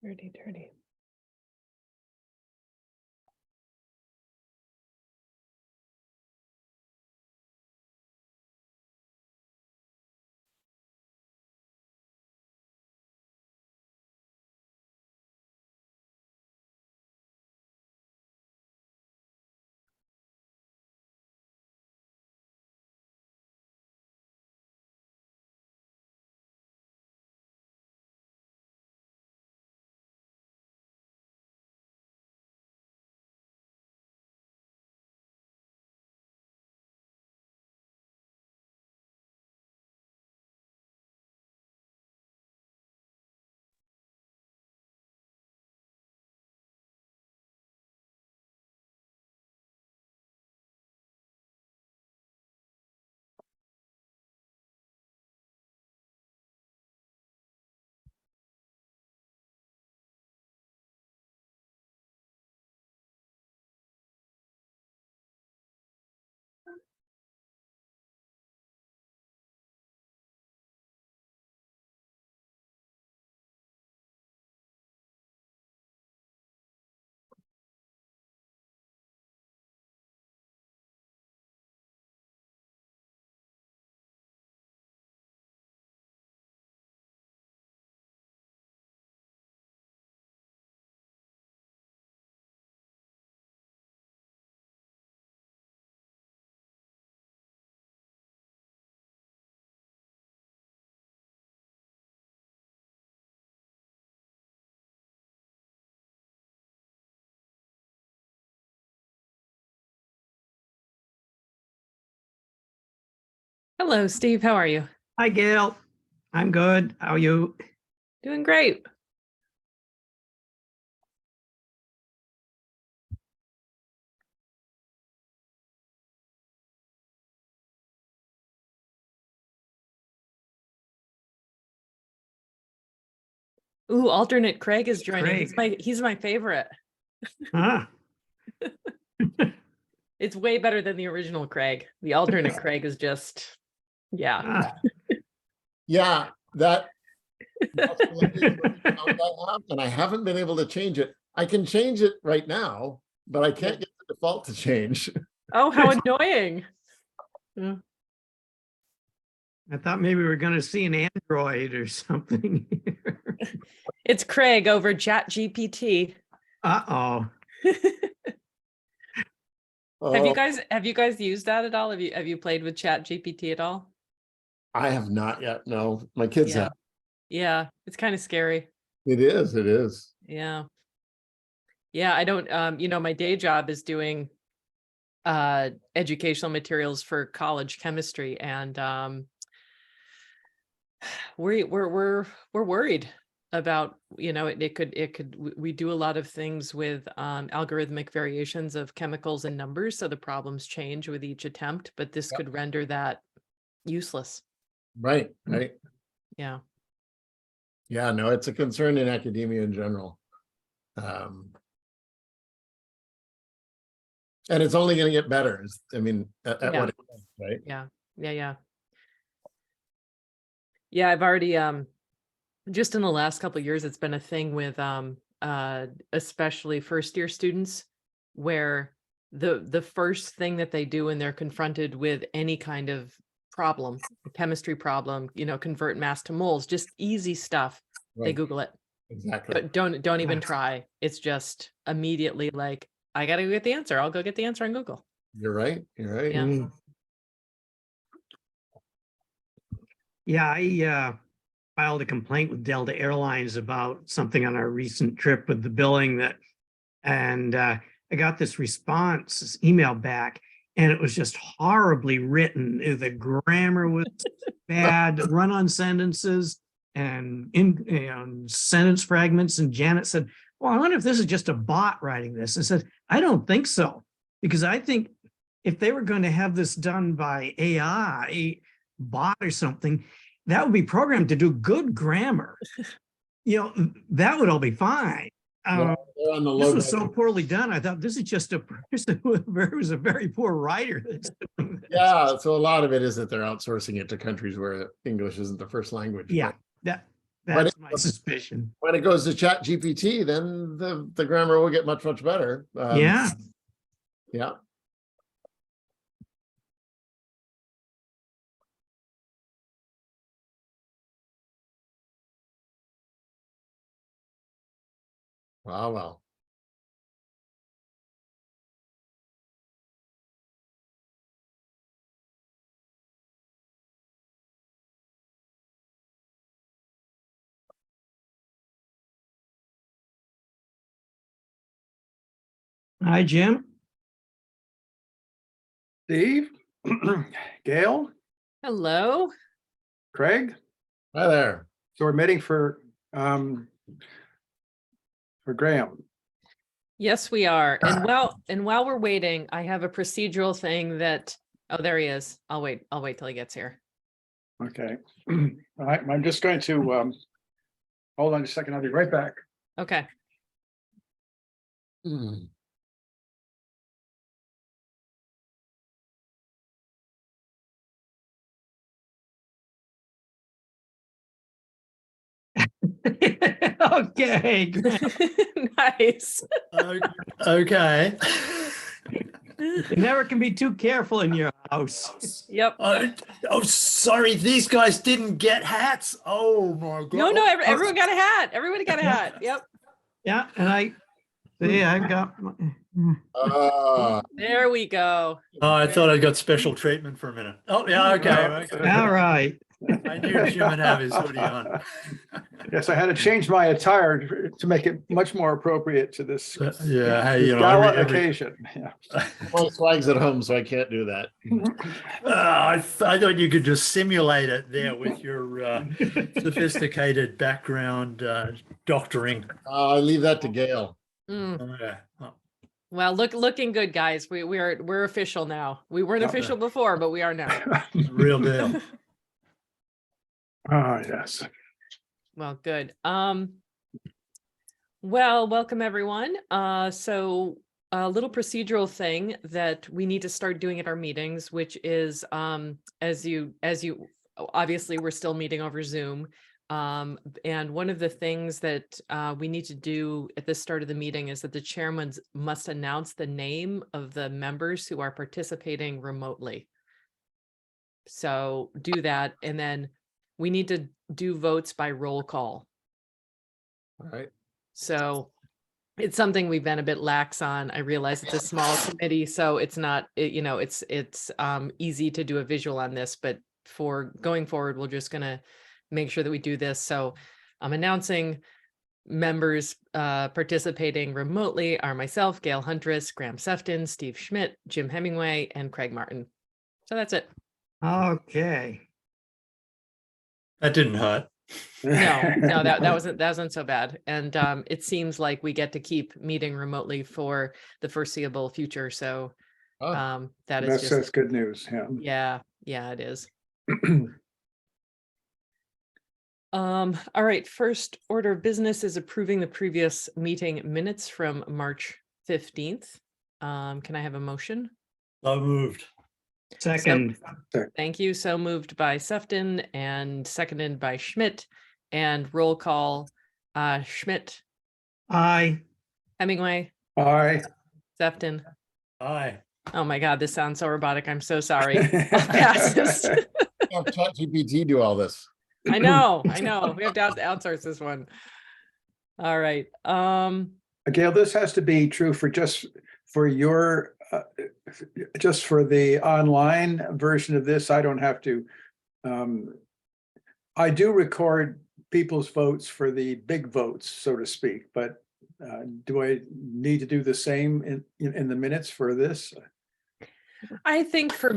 Dirty. Hello, Steve. How are you? Hi, Gail. I'm good. How are you? Doing great. Ooh, alternate Craig is joining. He's my favorite. Ah. It's way better than the original Craig. The alternate Craig is just, yeah. Yeah, that's and I haven't been able to change it. I can change it right now, but I can't get the default to change. Oh, how annoying. I thought maybe we were going to see an Android or something here. It's Craig over ChatGPT. Uh-oh. Have you guys used that at all? Have you played with ChatGPT at all? I have not yet. No, my kids have. Yeah, it's kind of scary. It is. Yeah. Yeah, I don't my day job is doing educational materials for college chemistry, and we're worried about, we do a lot of things with algorithmic variations of chemicals and numbers, so the problems change with each attempt, but this could render that useless. Right. Yeah, no, it's a concern in academia in general. And it's only going to get better. I mean, at what it is, right? Yeah, I've already just in the last couple of years, it's been a thing with especially first year students, where the first thing that they do when they're confronted with any kind of problem, a chemistry problem, convert mass to moles, just easy stuff, right. They Google it. Exactly. Don't even try. It's just immediately like, I gotta go get the answer. I'll go get the answer on Google. You're right. Yeah. Yeah, I filed a complaint with Delta Airlines about something on our recent trip with the billing and I got this response, this email back, and it was just horribly written. The grammar was bad, run-on sentences and sentence fragments. And Janet said, well, I wonder if this is just a bot writing this. I said, I don't think so, because I think if they were going to have this done by AI, bot or something, that would be programmed to do good grammar. That would all be fine. This was so poorly done. I thought this is just a person who was a very poor writer that's doing this. Yeah, so a lot of it is that they're outsourcing it to countries where English isn't the first language. Yeah, That's my suspicion. When it goes to Chat GPT, then the grammar will get much, much better. Yeah. Yeah. Well. Hi, Jim. Steve, Gail, Hello. Craig. Hi there. So we're meeting for Graham. Yes, we are. And while we're waiting, I have a procedural thing that, oh, there he is. I'll wait till he gets here. Okay. All right. I'm just going to hold on a second. I'll be right back. Okay. Hmm. Okay. Nice. Okay. You never can be too careful in your house. Yep. Oh, sorry. These guys didn't get hats. Oh my God. No, everyone got a hat. Everybody got a hat. Yep. Yeah, and I've got my, There we go. Oh, I thought I got special treatment for a minute. Oh, yeah. Okay. all right. I knew Jim would have his hoodie on. Yes, I had to change my attire to make it much more appropriate to this Yeah. Hey, you know, gala every, occasion. Yeah. My swag's at home, so I can't do that. I thought you could just simulate it there with your sophisticated background doctoring. I leave that to Gail. Mm. Yeah. Oh, Well, looking good, guys. We're official now. We weren't official before, but we are now. real deal. Ah, yes. Well, good. Well, welcome everyone. So a little procedural thing that we need to start doing at our meetings, which is as you obviously we're still meeting over Zoom. And one of the things that we need to do at the start of the meeting is that the chairman must announce the name of the members who are participating remotely. So do that, and then we need to do votes by roll call. All right. So it's something we've been a bit lax on. I realize it's a small committee, so it's not, it's easy to do a visual on this, but for going forward, we're just gonna make sure that we do this. So I'm announcing members participating remotely are myself, Gail Huntress, Graham Sefton, Steve Schmidt, Jim Hemingway, and Craig Martin. So that's it. Okay. That didn't hurt. No, that wasn't so bad. And it seems like we get to keep meeting remotely for the foreseeable future. So Oh, that is That's good news. Yeah. yeah, it is. All right, first order of business is approving the previous meeting minutes from March 15th. Can I have a motion? So moved. Second. Thank you. So moved by Sefton and seconded by Schmidt. And roll call, Schmidt, Aye. Hemingway, Aye. Sefton. Aye. Oh my God, this sounds so robotic. I'm so sorry. All passes. have Chat GPT do all this. I know. We have to outsource this one. All right. Gail, this has to be true for just for your just for the online version of this. I don't have to. I do record people's votes for the big votes, so to speak, but do I need to do the same in the minutes for this? I think for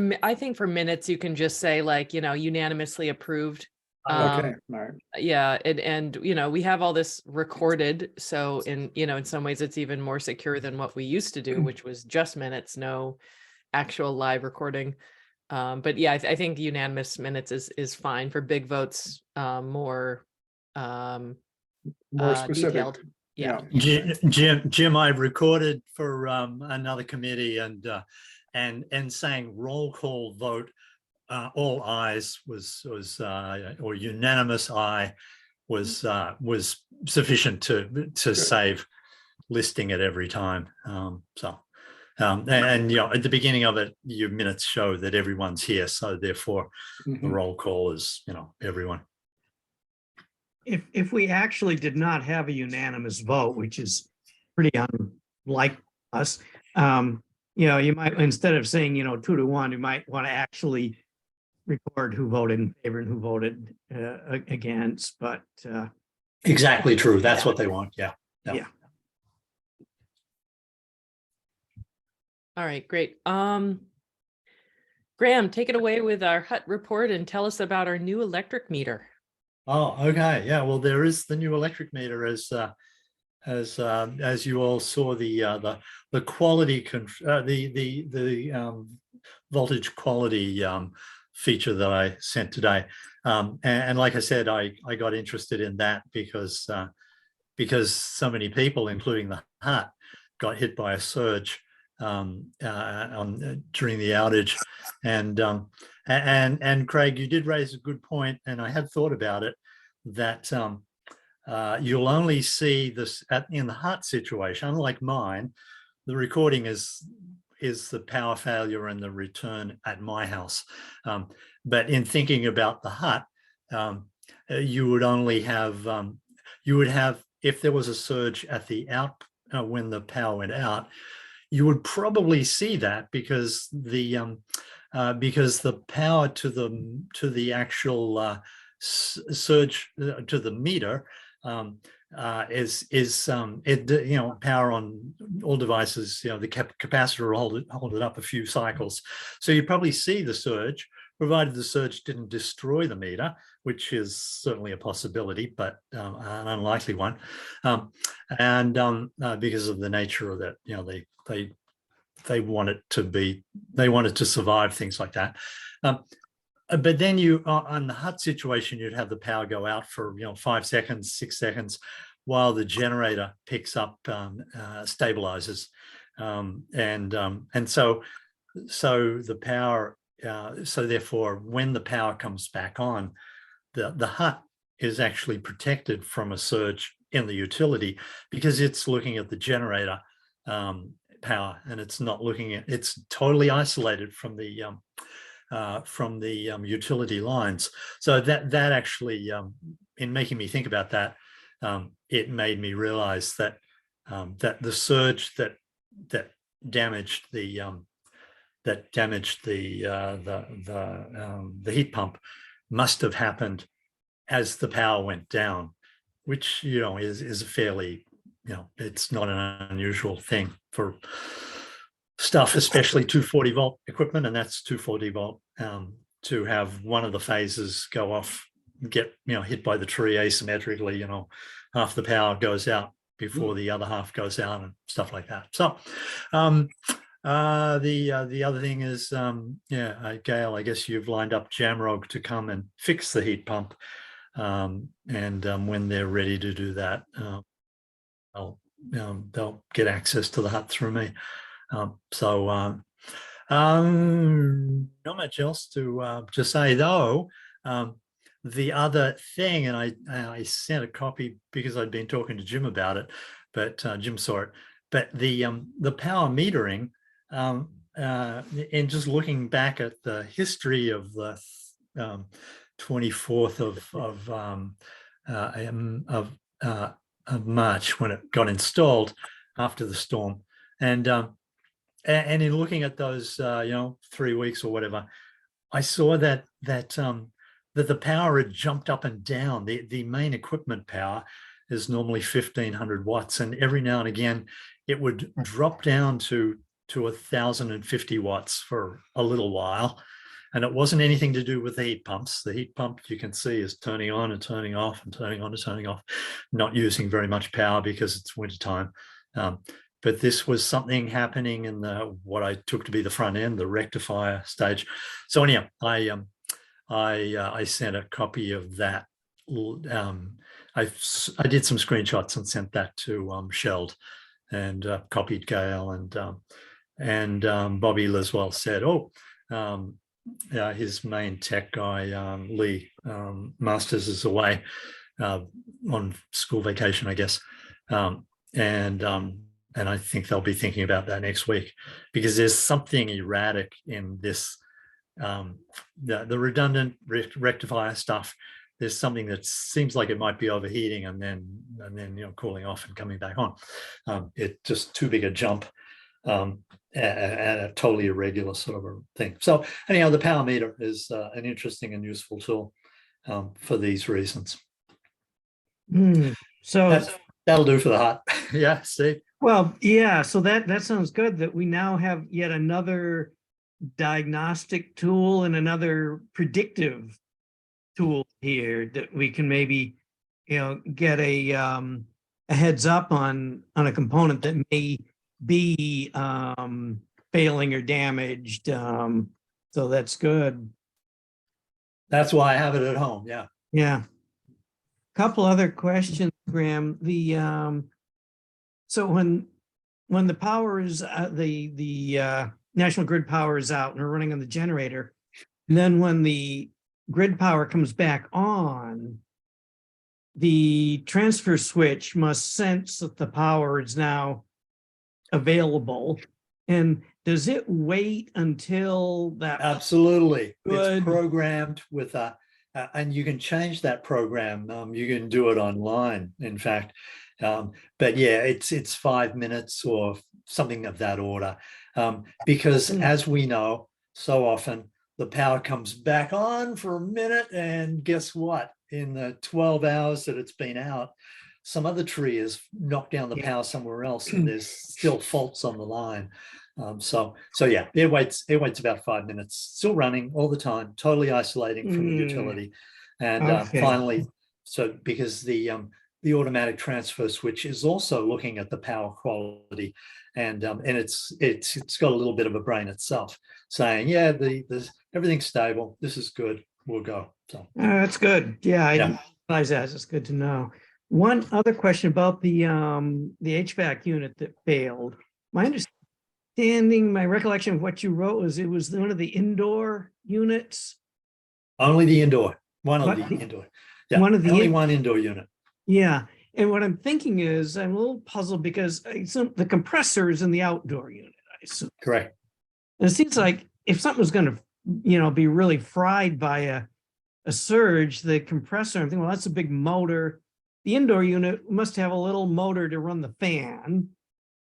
minutes, you can just say like, unanimously approved. Okay, all right. Yeah, and we have all this recorded, so in some ways it's even more secure than what we used to do, which was just minutes, no actual live recording. But yeah, I think unanimous minutes is fine. For big votes, more More specific. detailed. Yeah. Jim, I recorded for another committee and saying roll call vote. All ayes was or unanimous aye, was sufficient to save listing it every time. And you know, at the beginning of it, your minutes show that everyone's here, so therefore the roll call is, you know, everyone. If we actually did not have a unanimous vote, which is pretty unlike us, you know, you might, instead of saying, you know, 2-1, you might want to actually record who voted in favor and who voted against, but Exactly true. That's what they want. Yeah. Yeah. All right, great. Graham, take it away with our HUT report and tell us about our new electric meter. Oh, okay. Yeah. Well, there is the new electric meter as you all saw the quality the voltage quality feature that I sent today. And like I said, I got interested in that because so many people, including the HUT, got hit by a surge during the outage. And Craig, you did raise a good point, and I had thought about it, that you'll only see this in the HUT situation. Unlike mine, the recording is the power failure and the return at my house. But in thinking about the HUT, you would only have, if there was a surge at the out, when the power went out, you would probably see that because the power to the actual surge to the meter is you know, power on all devices, you know, the capacitor will hold it up a few cycles, so you probably see the surge, provided the surge didn't destroy the meter, which is certainly a possibility, but an unlikely one, because of the nature of that, you know, they want it to survive, things like that. But then you, on the HUT situation, you'd have the power go out for, you know, 5 seconds, 6 seconds, while the generator picks up, stabilizes, and so the power. So therefore, when the power comes back on, the HUT is actually protected from a surge in the utility because it's looking at the generator power, and it's not looking at. It's totally isolated from the utility lines. So that actually, in making me think about that, it made me realize that that the surge that damaged the heat pump must have happened as the power went down, which, you know, is a fairly, you know, it's not an unusual thing for stuff, especially 240 volt equipment, and that's 240 volt, to have one of the phases go off, get, you know, hit by the tree asymmetrically, you know, half the power goes out before the other half goes out and stuff like that. So the other thing is, Gail, I guess you've lined up Jamrog to come and fix the heat pump, and when they're ready to do that, they'll get access to the HUT through me. Not much else to say, though. The other thing, and I sent a copy because I'd been talking to Jim about it, but Jim saw it. But the power metering, and just looking back at the history of the 24th of March, when it got installed after the storm, and in looking at those, 3 weeks or whatever, I saw that the power had jumped up and down. The main equipment power is normally 1,500 watts, and every now and again it would drop down to 1,050 watts for a little while. And it wasn't anything to do with the heat pumps. The heat pump, you can see, is turning on and turning off and turning on and turning off, not using very much power because it's wintertime. But this was something happening in what I took to be the front end, the rectifier stage. So anyhow, I sent a copy of that. I did some screenshots and sent that to Sheld, and copied Gail, and Bobby Laswell said, his main tech guy, Lee Masters, is away. on school vacation, I guess. And I think they'll be thinking about that next week, because there's something erratic in this, the redundant rectifier stuff. There's something that seems like it might be overheating and then cooling off and coming back on. It's just too big a jump, and a totally irregular sort of a thing. So anyhow, the power meter is an interesting and useful tool for these reasons. So That'll do for the hut. Yeah, Steve. well, yeah, so that sounds good, that we now have yet another diagnostic tool and another predictive tool here that we can maybe, get a heads up on a component that may be failing or damaged. So that's good. That's why I have it at home. Yeah. Yeah. Couple other questions, Graham. So when the power is the national grid power is out and we're running on the generator, and then when the grid power comes back on, the transfer switch must sense that the power is now available. And does it wait until that? Absolutely. Good. It's programmed with and you can change that program. You can do it online, in fact. But yeah, it's 5 minutes or something of that order. Because as we know, so often the power comes back on for a minute, and guess what? In the 12 hours that it's been out, some other tree has knocked down the power somewhere else, and there's still faults on the line. So yeah, it waits about 5 minutes, still running all the time, totally isolating from the utility. And finally, so because the automatic transfer switch is also looking at the power quality, and it's got a little bit of a brain itself, saying, yeah, everything's stable, this is good, we'll go. So that's good. Yeah, I didn't realize that. It's good to know. One other question about the HVAC unit that failed. My understanding, my recollection of what you wrote was it was one of the indoor units. Only the indoor, one of the indoor. Yeah, only one indoor unit. Yeah. And what I'm thinking is I'm a little puzzled because the compressor is in the outdoor unit, I assume. Correct. And it seems like if something was going to, be really fried by a surge, the compressor, I'm thinking, well, that's a big motor. The indoor unit must have a little motor to run the fan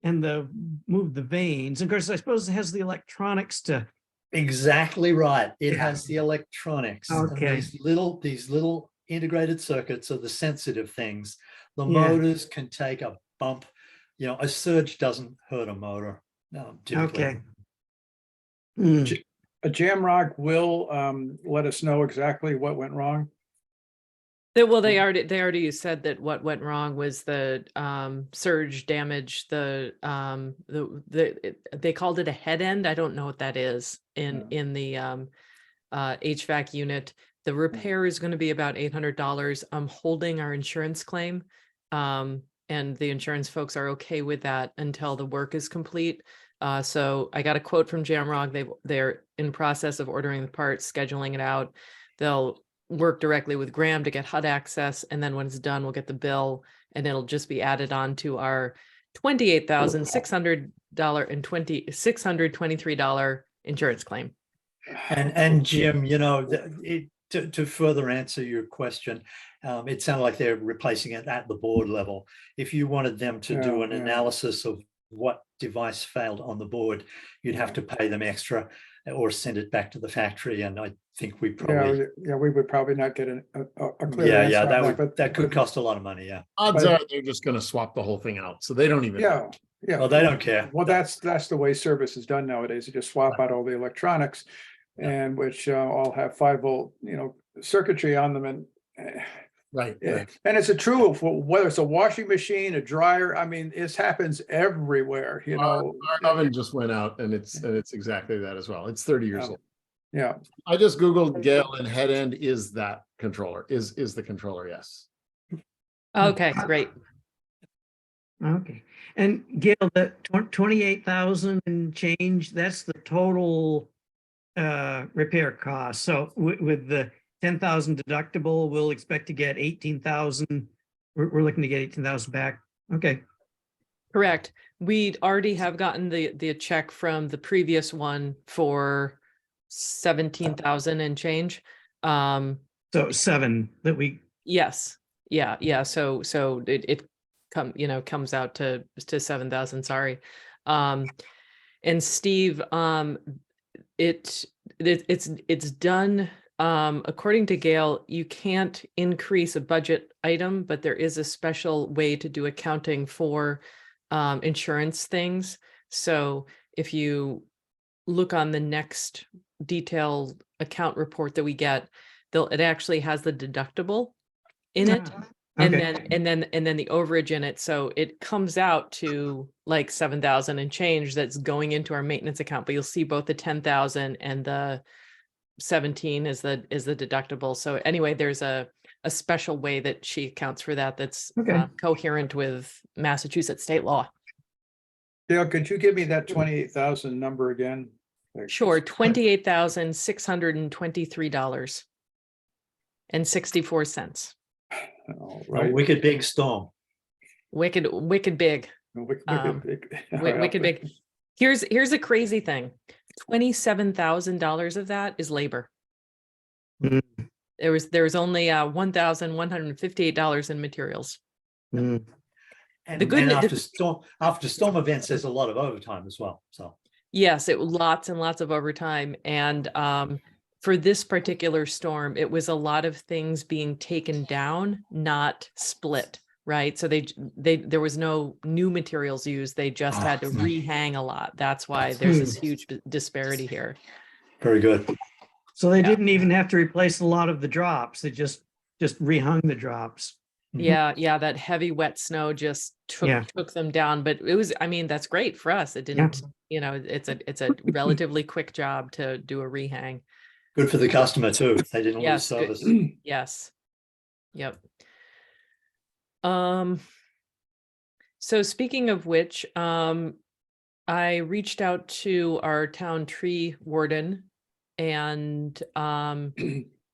and move the vanes. And of course, I suppose it has the electronics to. Exactly right. It has the electronics. Okay. And these little integrated circuits are the sensitive things. The motors can take a bump. A surge doesn't hurt a motor. Typically. Okay. A Jamrock will let us know exactly what went wrong. Well, they already said that what went wrong was the surge damage. They called it a head end. I don't know what that is in the HVAC unit. The repair is going to be about $800. I'm holding our insurance claim, and the insurance folks are okay with that until the work is complete. So I got a quote from Jamrock. They're in process of ordering the parts, scheduling it out. They'll work directly with Graham to get HUD access, and then when it's done, we'll get the bill, and it'll just be added on to our $28,623 insurance claim. And Jim, to further answer your question, it sounded like they're replacing it at the board level. If you wanted them to do an analysis of what device failed on the board, you'd have to pay them extra or send it back to the factory. And I think we probably we would probably not get a clear answer. That could cost a lot of money. Yeah, odds are they're just going to swap the whole thing out, so they don't even. Yeah. Well, they don't care. Well, that's the way service is done nowadays. You just swap out all the electronics, and which all have 5-volt circuitry on them, and Right. And it's true for whether it's a washing machine, a dryer. I mean, this happens everywhere. Our oven just went out, and it's exactly that as well. It's 30 years old. Yeah. I just Googled Gale, and head end is that controller. Is the controller? Yes. Okay, great. Okay. And Gail, the 28,000 and change, that's the total repair cost. So with the 10,000 deductible, we'll expect to get 18,000. We're looking to get 18,000 back. Okay. Correct. We already have gotten the check from the previous one for 17,000 and change. So 7 that we, Yes. Yeah. So it comes out to 7,000, sorry. And Steve, it's done. According to Gail, you can't increase a budget item, but there is a special way to do accounting for insurance things. So if you look on the next detailed account report that we get, it actually has the deductible in it. And okay. then the overage in it. So it comes out to like 7,000 and change that's going into our maintenance account, but you'll see both the 10,000 and the 17 is the deductible. So anyway, there's a special way that she accounts for that. That's Okay. coherent with Massachusetts state law. Dale, could you give me that 28,000 number again? Like, Sure, $28,623.64. all A right. wicked big storm. Wicked big. Wicked big. Here's a crazy thing. $27,000 of that is labor. Mm. There was only $1,158 in materials. Mm. And, The good and ne- after storm events, there's a lot of overtime as well. So Yes, lots and lots of overtime. And for this particular storm, it was a lot of things being taken down, not split, right? So there was no new materials used. They just had to rehang a lot. That's why there's this huge disparity here. very good. So they Yeah. didn't even have to replace a lot of the drops. They just rehung the drops. Yeah, that heavy wet snow just took them down. But it was, I mean, that's great for us. It didn't, it's a relatively quick job to do a rehang. Good for the customer too. They didn't lose Yes, good. service. Yes. Yep. So speaking of which, I reached out to our town tree warden, and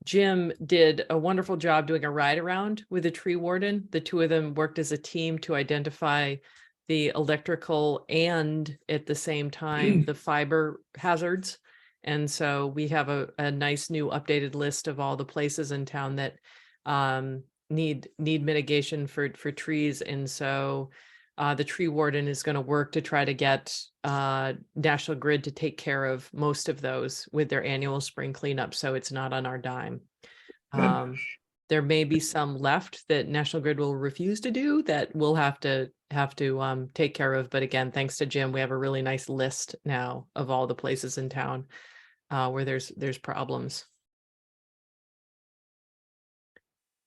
Jim did a wonderful job doing a ride around with the tree warden. The two of them worked as a team to identify the electrical and at the same time the fiber hazards. And so we have a nice new updated list of all the places in town that need mitigation for trees. And so the tree warden is going to work to try to get National Grid to take care of most of those with their annual spring cleanup, so it's not on our dime. There may be some left that National Grid will refuse to do that we'll have to take care of. But again, thanks to Jim, we have a really nice list now of all the places in town where there's problems.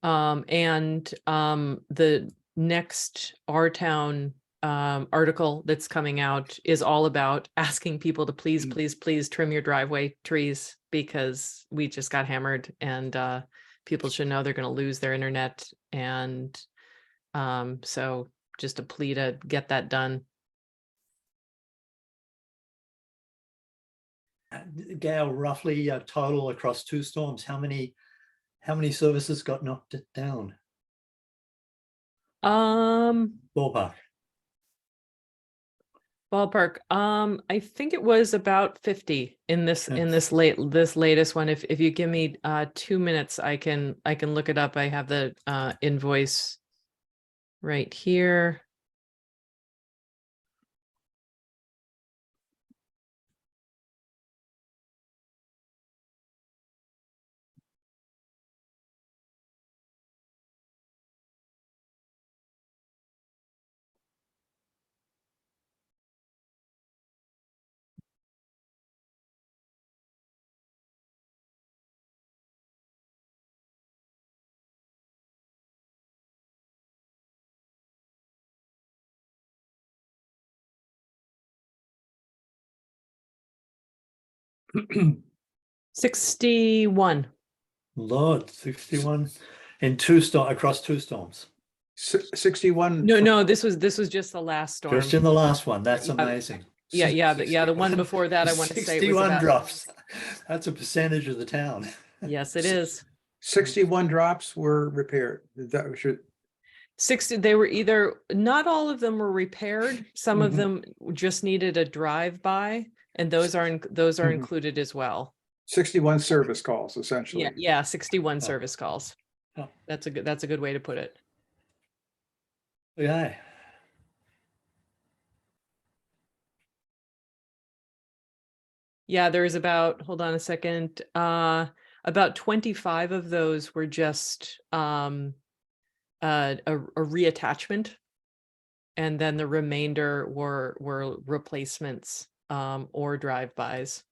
The next Our Town article that's coming out is all about asking people to please trim your driveway trees, because we just got hammered, and people should know they're going to lose their internet. And so just a plea to get that done. Gail, roughly total across 2 storms, how many services got knocked down? Ballpark. I think it was about 50 in this latest one. If you give me 2 minutes, I can look it up. I have the invoice right here. $61. Lord, 61 in across 2 storms. 61. No, this was just the last storm. Just in the last one. That's amazing. The one before that, I want to say, was 61 about, drops. That's a percentage of the town. yes, it is. 61 drops were repaired. That should, 60, they were either, not all of them were repaired. Some of Mhm. them just needed a drive-by, and those are Mhm. included as well. 61 service calls essentially. Yeah, 61 Oh. service calls. Oh. That's a good way to put it. Yeah. Yeah, there's about, hold on a second, about 25 of those were just a reattachment, and then the remainder were replacements or drive-bys.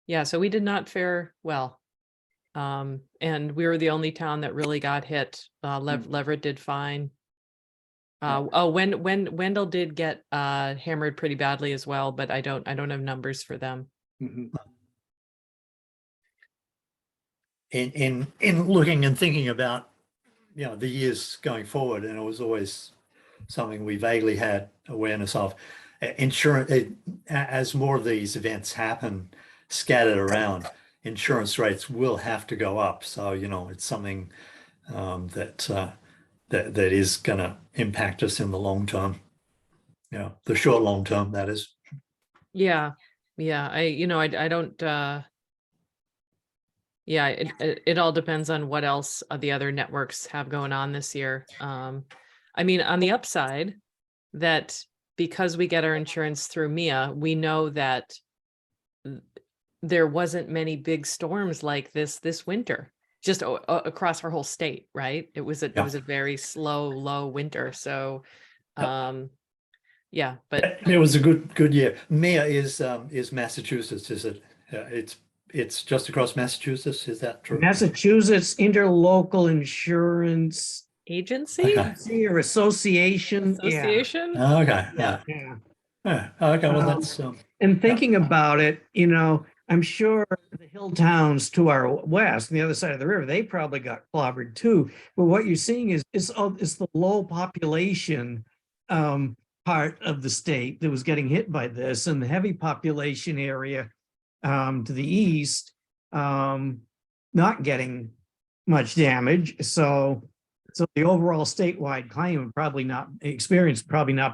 Yeah, so we did not fare well. And we were the only town that really got hit. Leverett did fine. Wendell did get hammered pretty badly as well, but I don't have numbers for them. Mhm. In looking and thinking about, you know, the years going forward, and it was always something we vaguely had awareness of. Insurance, as more of these events happen scattered around, insurance rates will have to go up. So, you know, it's something that is going to impact us in the long term. You know, the short long term, that is. Yeah. I don't yeah, it all depends on what else the other networks have going on this year. I mean, on the upside, that because we get our insurance through MIA, we know that there wasn't many big storms like this winter, just across our whole state, right? It was a very slow, low winter. So, yeah, but it was a good year. MIA is Massachusetts, is it? It's just across Massachusetts. Is that true? Massachusetts Interlocal Insurance agency, Okay. or Association. association. Okay. Yeah. Yeah. Okay. Well, that's And thinking about it, you know, I'm sure the hill towns to our west, on the other side of the river, they probably got clobbered too. But what you're seeing is the low population part of the state that was getting hit by this, and the heavy population area to the east not getting much damage. So the overall statewide claim would probably not be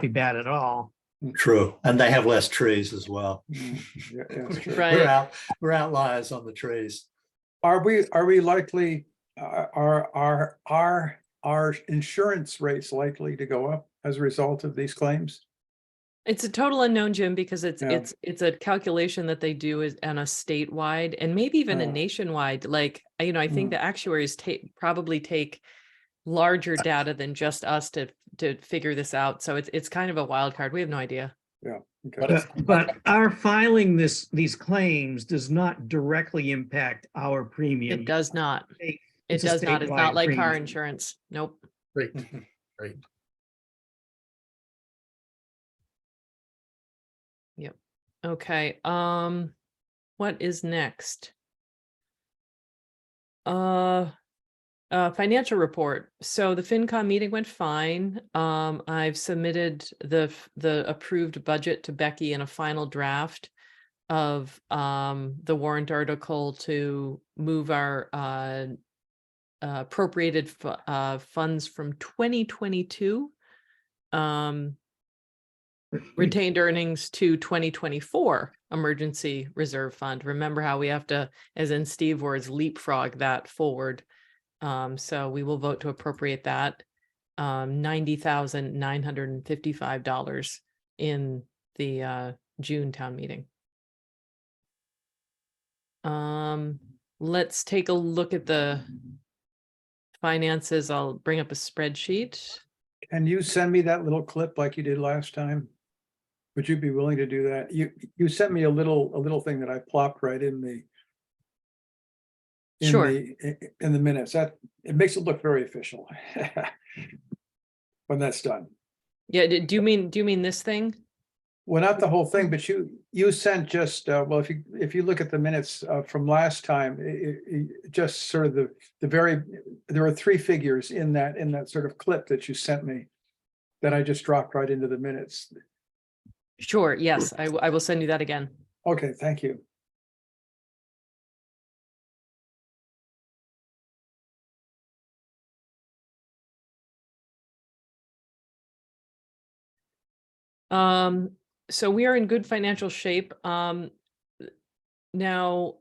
bad at all. true, and they have less trees as well. Yeah, that's true. Right. We're outliers on the trees. Are we likely, are our insurance rates likely to go up as a result of these claims? It's a total unknown, Jim, because it's Yeah. it's a calculation that they do is on a statewide and maybe even a Oh. nationwide. Like, you know, I think Mm. the actuaries probably take larger data than just us to figure this out. So it's kind of a wild card. We have no idea. Yeah. Okay. But our filing these claims does not directly impact our premium. It does not. It It's a does not. It's statewide not like car premium. insurance. Nope. Great, great. Okay. What is next? Financial report. So the FinCom meeting went fine. I've submitted the approved budget to Becky in a final draft of the warrant article to move our appropriated funds from 2022 retained earnings to 2024 emergency reserve fund. Remember how we have to, as in Steve words, leapfrog that forward. So we will vote to appropriate that $90,955 in the June town meeting. Let's take a look at the finances. I'll bring up a spreadsheet. Can you send me that little clip like you did last time? Would you be willing to do that? You sent me a little thing that I plopped right in the Sure. in the minutes. That it makes it look very official when that's done. Yeah, do you mean this thing? Well, not the whole thing, but you sent just well, if you look at the minutes from last time, it just sort of the very, there are 3 figures in that sort of clip that you sent me that I just dropped right into the minutes. Sure, yes, I will send you that again. Okay, thank you. So we are in good financial shape. Now,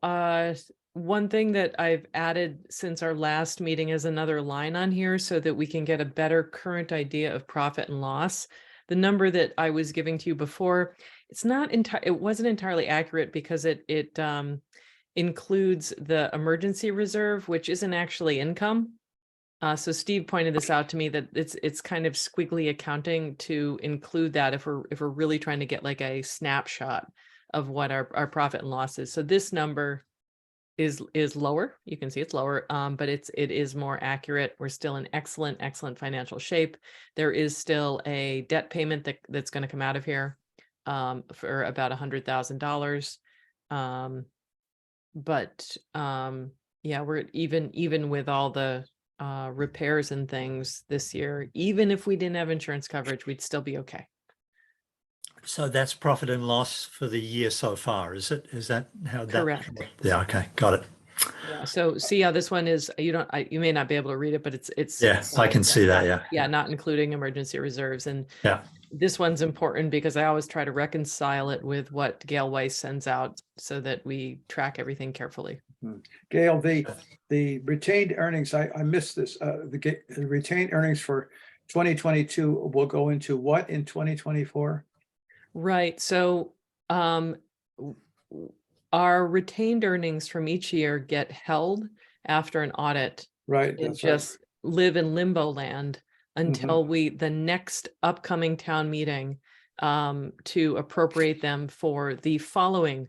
one thing that I've added since our last meeting is another line on here so that we can get a better current idea of profit and loss. The number that I was giving to you before, it wasn't entirely accurate because it includes the emergency reserve, which isn't actually income. So Steve pointed this out to me that it's kind of squiggly accounting to include that if we're really trying to get like a snapshot of what our profit and loss is. So this number is lower. You can see it's lower, but it is more accurate. We're still in excellent financial shape. There is still a debt payment that's going to come out of here for about $100,000. Yeah, we're even with all the repairs and things this year, even if we didn't have insurance coverage, we'd still be okay. So that's profit and loss for the year so far, is it? Is that how that? Correct. Yeah, okay, got it. Yeah, so see how this one is, you may not be able to read it, but it's Yeah, I can see that, yeah. yeah, not including emergency reserves. And Yeah. this one's important because I always try to reconcile it with what Gail Weiss sends out so that we track everything carefully. Gail, the retained earnings, I missed this, the retained earnings for 2022 will go into what in 2024? Right. So our retained earnings from each year get held after an audit Right. and That's right. just live in limbo land until the next upcoming town meeting to appropriate them for the following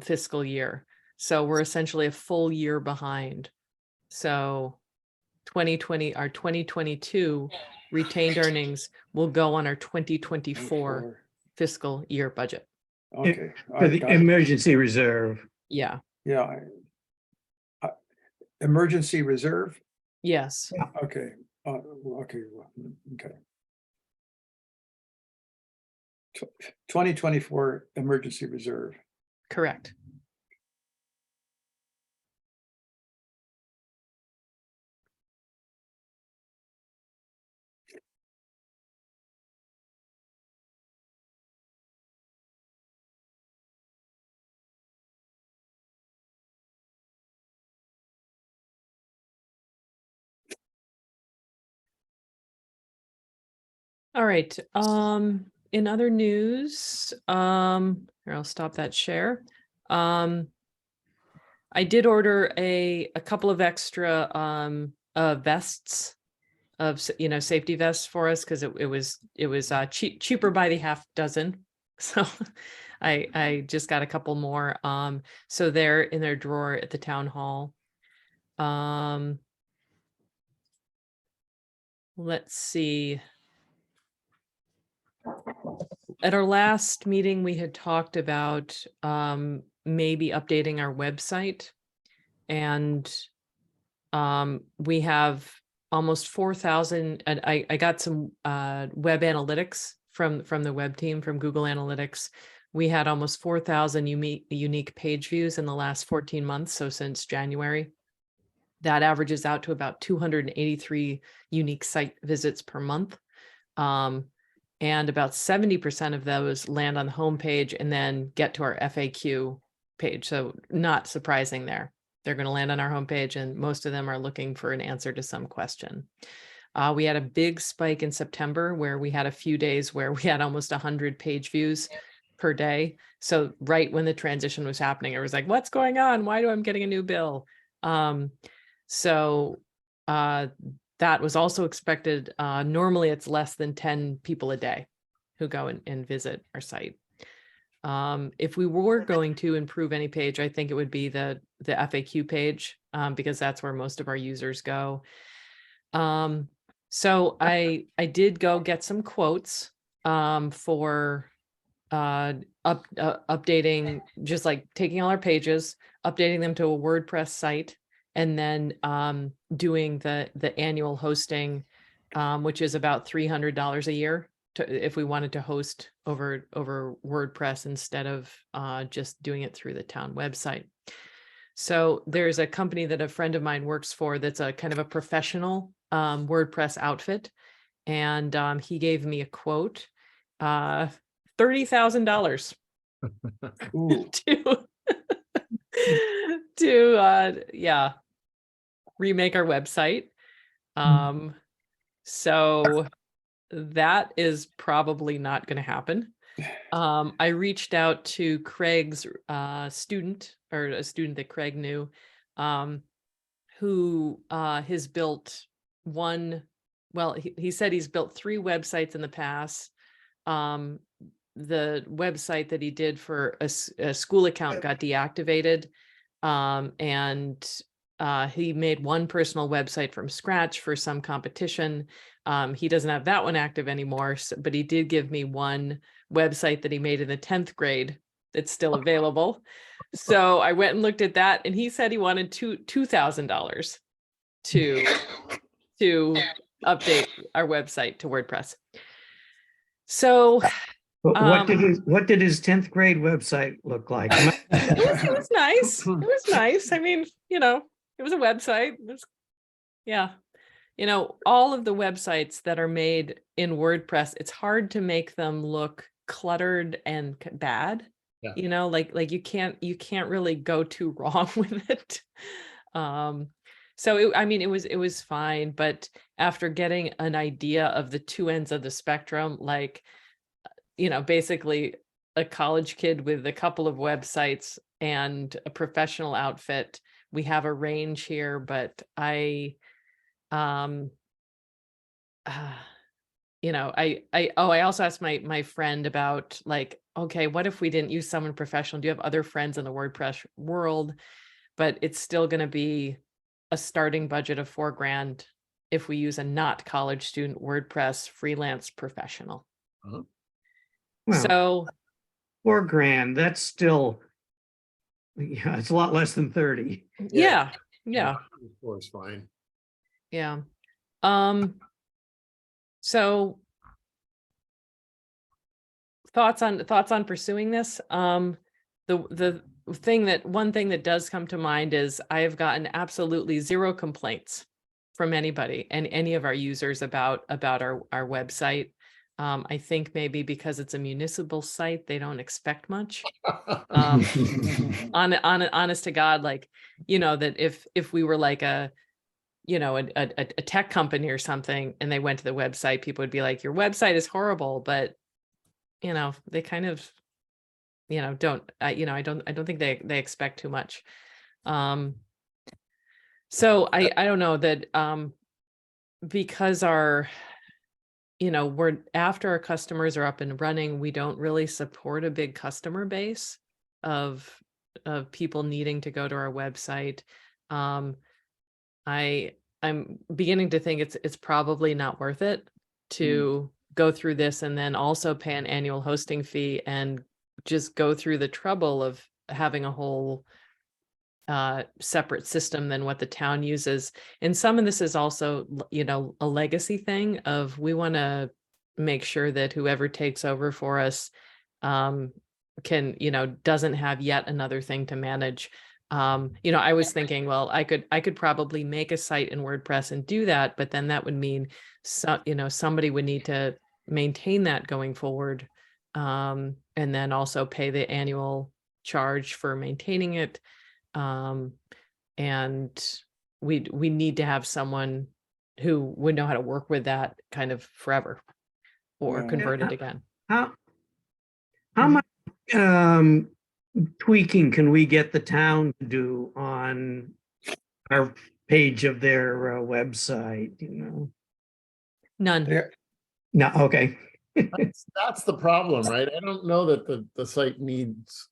fiscal year. So we're essentially a full year behind. So our 2022 retained earnings will go on our 2024 fiscal year budget. Okay. For the emergency reserve. Yeah. Yeah. Emergency reserve? Yes. Okay. Okay. 2024 emergency reserve. Correct. All right. In other news, here, I'll stop that share. I did order a couple of extra vests of safety vests for us because it was cheaper by the half dozen. So I just got a couple more. So they're in their drawer at the town hall. Let's see. At our last meeting, we had talked about maybe updating our website, and we have almost 4,000. And I got some web analytics from the web team from Google Analytics. We had almost 4,000 unique page views in the last 14 months. So since January, that averages out to about 283 unique site visits per month. And about 70% of those land on the homepage and then get to our FAQ page. So not surprising there. They're going to land on our homepage, and most of them are looking for an answer to some question. We had a big spike in September where we had a few days where we had almost 100 page views per day. So right when the transition was happening, it was like, what's going on? Why do I getting a new bill? That was also expected. Normally it's less than 10 people a day who go and visit our site. If we were going to improve any page, I think it would be the FAQ page, because that's where most of our users go. So I did go get some quotes for updating, just like taking all our pages, updating them to a WordPress site, and then doing the annual hosting, which is about $300 a year if we wanted to host over WordPress instead of just doing it through the town website. So there's a company that a friend of mine works for that's a kind of a professional WordPress outfit. And he gave me a quote, $30,000 Ooh, to yeah, remake our website. So that is probably not going to happen. I reached out to Craig's student, or a student that Craig knew, who has built one. Well, he said he's built 3 websites in the past. The website that he did for a school account got deactivated. And he made one personal website from scratch for some competition. He doesn't have that one active anymore, but he did give me one website that he made in the 10th grade that's still available. So I went and looked at that, and he said he wanted $2,000 to update our website to WordPress. So But what did his 10th grade website look like? it was nice. It was nice. I mean, you know, it was a website. It was, yeah. You know, all of the websites that are made in WordPress, it's hard to make them look cluttered and bad. Yeah. You know, like you can't really go too wrong with it. So I mean, it was fine, but after getting an idea of the two ends of the spectrum, like, you know, basically a college kid with a couple of websites and a professional outfit, we have a range here, but you know, I also asked my friend about, like, okay, what if we didn't use someone professional? Do you have other friends in the WordPress world? But it's still going to be a starting budget of $4,000 if we use a not college student WordPress freelance professional. Uh-huh. Well, So $4,000, that's still, yeah, it's a lot less than 30. yeah. Of course, fine. Yeah. So thoughts on pursuing this? The one thing that does come to mind is I have gotten absolutely 0 complaints from anybody and any of our users about our website. I think maybe because it's a municipal site, they don't expect much. Honest to God, like, you know, that if we were like a, you know, a tech company or something, and they went to the website, people would be like, your website is horrible, but, you know, they kind of, you know, don't, you know, I don't think they expect too much. So I don't know that, because our, you know, we're after our customers are up and running, we don't really support a big customer base of people needing to go to our website. I'm beginning to think it's probably not worth it to go through this and then also pay an annual hosting fee and just go through the trouble of having a whole separate system than what the town uses. And some of this is also, you know, a legacy thing of, we want to make sure that whoever takes over for us can, you know, doesn't have yet another thing to manage. You know, I was thinking, well, I could probably make a site in WordPress and do that, but then that would mean you know, somebody would need to maintain that going forward, and then also pay the annual charge for maintaining it. And we need to have someone who would know how to work with that kind of forever, or Yeah. convert it again. How much tweaking can we get the town to do on our page of their website, you know? None. There- No, okay. That's the problem, right? I don't know that the site needs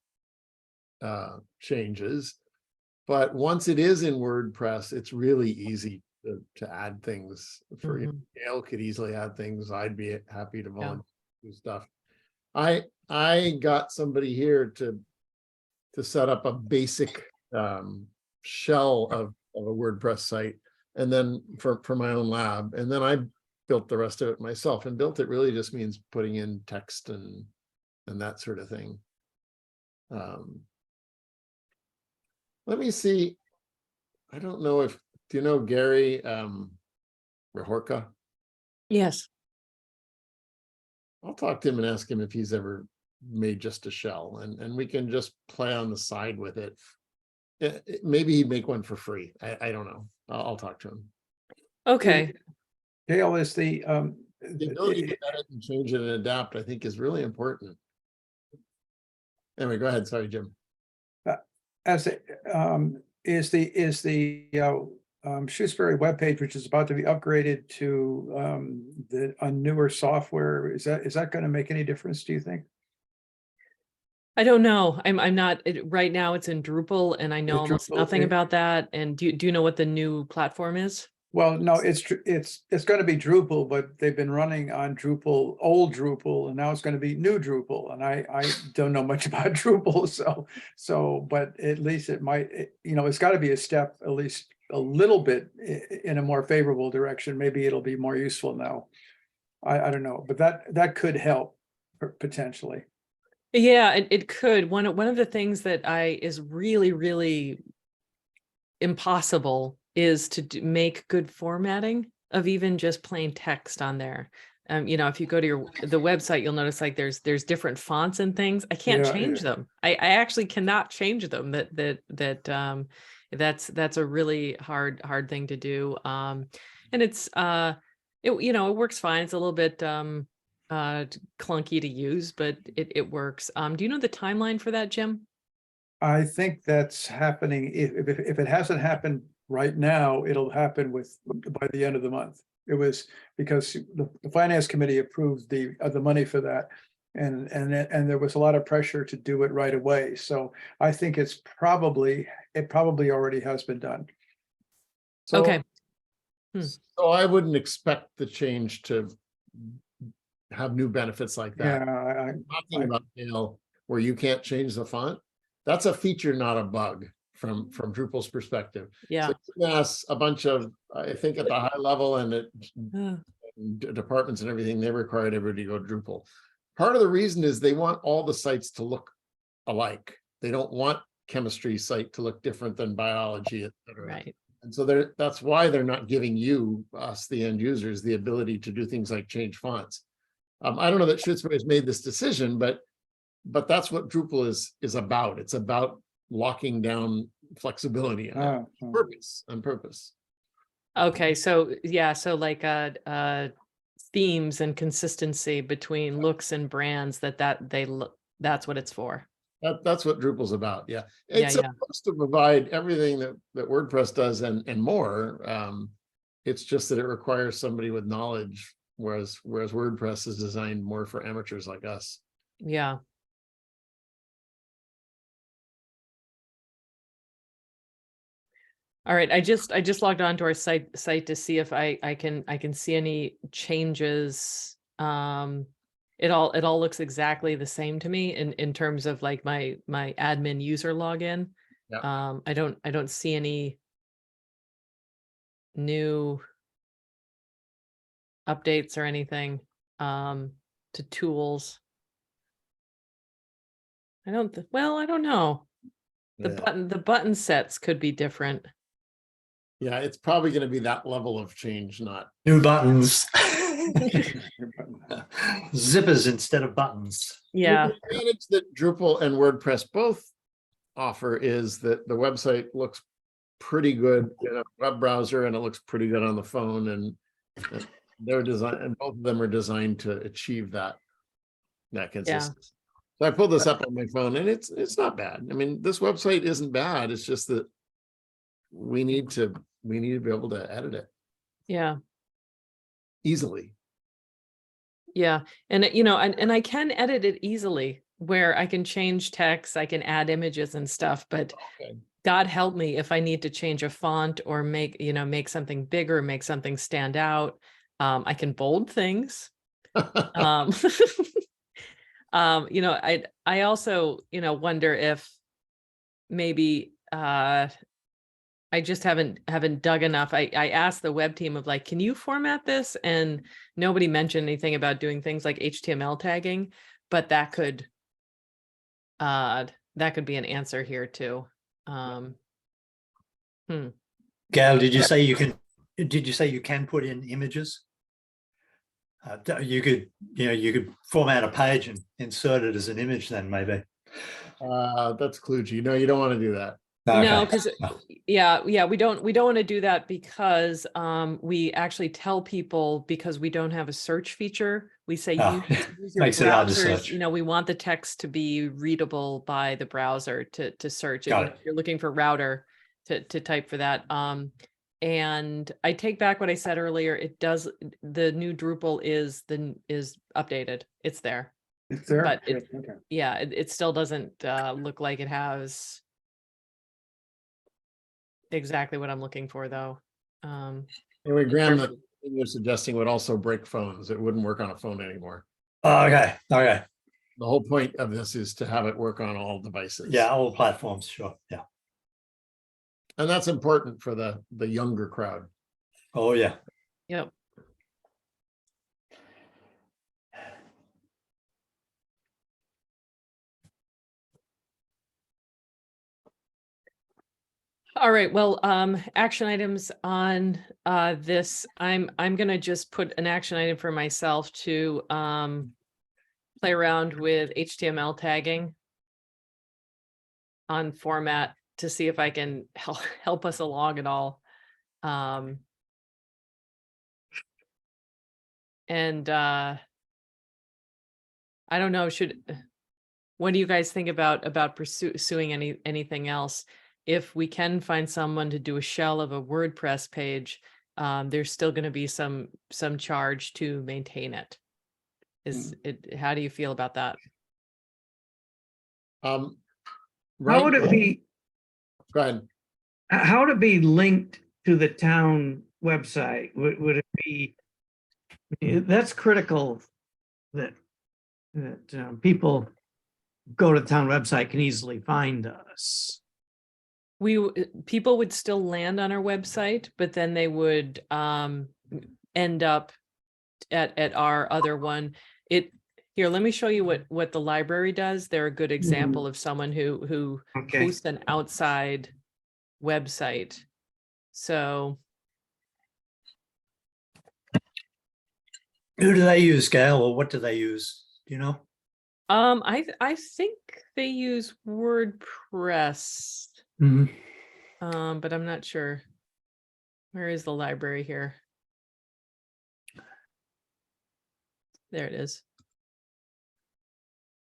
changes, but once it is in WordPress, it's really easy to add things. For Mhm. Gail could easily add things. I'd be happy to Yeah. volunteer do stuff. I got somebody here to set up a basic shell of a WordPress site, and then for my own lab, and then built the rest of it myself, and built it really just means putting in text and that sort of thing. Let me see. I don't know if, do you know Gary Rehorka? Yes. I'll talk to him and ask him if he's ever made just a shell, and we can just play on the side with it. Maybe he'd make one for free. I don't know. I'll talk to him. Okay. Gail, is The ability to edit and change it and adapt, I think, is really important. Anyway, go ahead. Sorry, Jim. as a, is the Shutesbury webpage, which is about to be upgraded to a newer software, is that going to make any difference, do you think? I don't know. I'm not right now. It's in Drupal, and I know almost Drupal, nothing about that. And do you know what the new platform is? Well, no, it's going to be Drupal, but they've been running on Drupal, old Drupal, and now it's going to be new Drupal. And I don't know much about Drupal, but at least it might, it's got to be a step, at least a little bit in a more favorable direction. Maybe it'll be more useful now. I don't know, but that could help potentially. Yeah, it could. One of the things that is really, really impossible is to make good formatting of even just plain text on there. If you go to the website, you'll notice like there's different fonts and things. I can't change them. I actually cannot change them. That's a really hard thing to do. And it's it works fine. It's a little bit clunky to use, but it works. Do you know the timeline for that, Jim? I think that's happening. If it hasn't happened right now, it'll happen by the end of the month. It was because the finance committee approved the money for that, and there was a lot of pressure to do it right away. So I think it probably already has been done. So, Okay. So I wouldn't expect the change to have new benefits like that. Yeah, Talking about where you can't change the font, that's a feature, not a bug from Drupal's perspective. Yeah. So you can ask a bunch of, I think at the high level and at departments and everything, they required everybody to go to Drupal. Part of the reason is they want all the sites to look alike. They don't want chemistry site to look different than biology, et cetera. Right. And so that's why they're not giving us, the end users, the ability to do things like change fonts. I don't know that Shutesbury has made this decision, but that's what Drupal is about. It's about locking down flexibility on purpose. Okay, so yeah, so like themes and consistency between looks and brands that's what it's for. That's what Drupal's about. Yeah, Yeah, it's supposed to provide everything that WordPress does and more. It's just that it requires somebody with knowledge, whereas WordPress is designed more for amateurs like us. Yeah. All right, I just logged on to our site to see if I can see any changes. It all looks exactly the same to me in terms of like my admin user login. Yeah. I don't see any new updates or anything to tools. I don't know. The button sets could be different. Yeah, it's probably going to be that level of change, not new buttons. Zippers instead of buttons. Yeah. The advantage that Drupal and WordPress both offer is that the website looks pretty good in a web browser and it looks pretty good on the phone, and they're designed, and both of them are designed to achieve that consistency. So I pulled this up on my phone and it's not bad. I mean, this website isn't bad. It's just that we need to be able to edit it. Yeah. Easily. Yeah. And and I can edit it easily where I can change text, I can add images and stuff, but God help me if I need to change a font or make something bigger, make something stand out. I can bold things. I also, wonder if maybe I I just haven't dug enough. I asked the web team of like, can you format this? And nobody mentioned anything about doing things like HTML tagging, but that could be an answer here too. Gail, did you say you can? Did you say you can put in images? You could, you could format a page and insert it as an image. Then maybe. That's kludgy. No, you don't want to do that. No, Okay. because yeah, we don't want to do that because we actually tell people, because we don't have a search feature. We say use your Makes it hard to browsers. search. We want the text to be readable by the browser to search. Got If it. you're looking for router to type for that. And I take back what I said earlier. It does, the new Drupal is updated. It's there. It's there. But Good, okay. Yeah, it still doesn't look like it has exactly what I'm looking for though. Anyway, Graham, the thing you're suggesting would also break phones. It wouldn't work on a phone anymore. Oh, okay. Okay. The whole point of this is to have it work on all devices. Yeah, all platforms. Sure. Yeah. And that's important for the younger crowd. Oh, yeah. Yep. All right, well, action items on this. I'm gonna just put an action item for myself to play around with HTML tagging on format to see if I can help us along at all. And I don't know, what do you guys think about pursuing anything else? If we can find someone to do a shell of a WordPress page, there's still going to be some charge to maintain it. How do you feel about that? How would it be? Go ahead. How would it be linked to the town website? Would it be? That's critical that people go to the town website can easily find us. People would still land on our website, but then they would end up at our other one. Here, let me show you what the library does. They're a good example of someone who hosts an outside website. So who do they use, Gail, or what do they use? Do you know? I think they use WordPress. Mm-hmm. But I'm not sure. Where is the library here? There it is.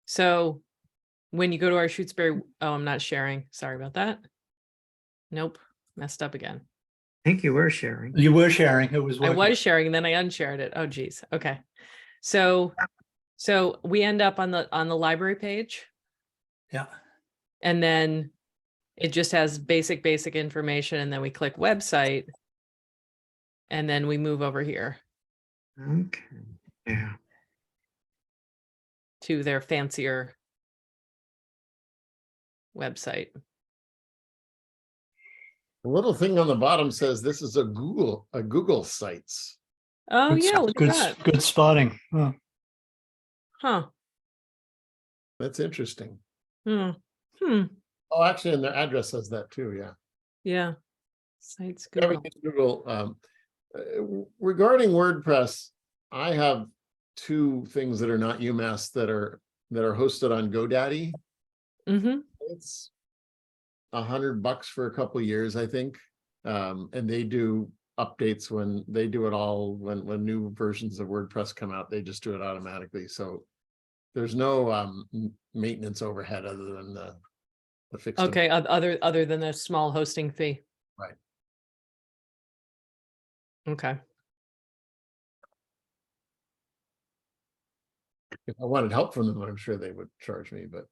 So when you go to our Shutesbury, oh, I'm not sharing. Sorry about that. Nope, messed up again. I think you were sharing. You were sharing. It was I working. was sharing, and then I unshared it. Oh, geez. Okay. So we end up on the library page. Yeah. And then it just has basic information, and then we click website, and then we move over here. Okay. Yeah. To their fancier website. The little thing on the bottom says this is a Google Sites. Oh, yeah, look at that. Good spotting. Oh. Huh. That's interesting. Oh, actually, and their address says that too. Yeah. Yeah. Sites Yeah, we Google. can Google. Regarding WordPress, I have two things that are not UMass that are hosted on GoDaddy. Mm-hmm. It's $100 for a couple of years, I think, and they do updates when they do it all when new versions of WordPress come out. They just do it automatically, so there's no maintenance overhead other than the fixed. Okay, other than the small hosting fee. Right. Okay. If I wanted help from them, I'm sure they would charge me, but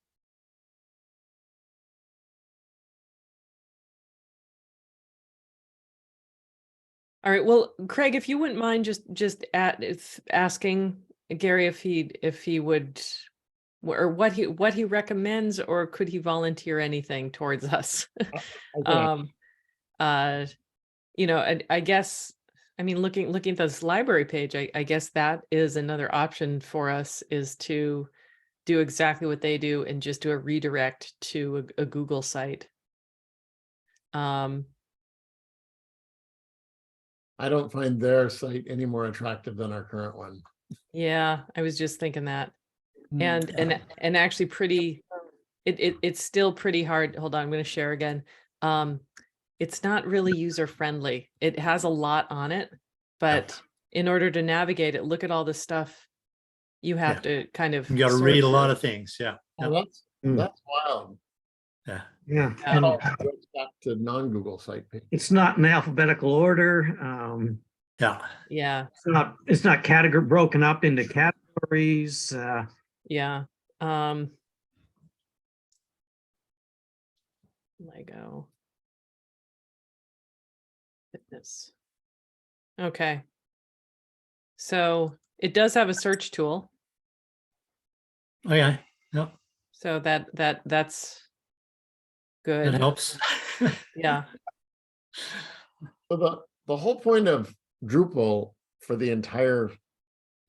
All right. Well, Craig, if you wouldn't mind just asking Gary if he would, or what he recommends, or could he volunteer anything towards us? you know, I guess, I mean, looking at this library page, I guess that is another option for us, is to do exactly what they do and just do a redirect to a Google site. I don't find their site any more attractive than our current one. Yeah, I was just thinking that. Mm, And actually pretty, it's still pretty hard. Hold on, I'm going to share again. It's not really user friendly. It has a lot on it, but in order to navigate it, look at all the stuff you have to kind of You got to sort read a lot through. of things. Yeah. Oh, that's wild. Yeah. Yeah. Yeah. And Goes back to non-Google site page. it's not in alphabetical order. Yeah. Yeah, It's not category broken up into categories. yeah. Lego. Fitness. Okay. So it does have a search tool. Okay. Yep. So that's That good. helps. Yeah. So the whole point of Drupal for the entire,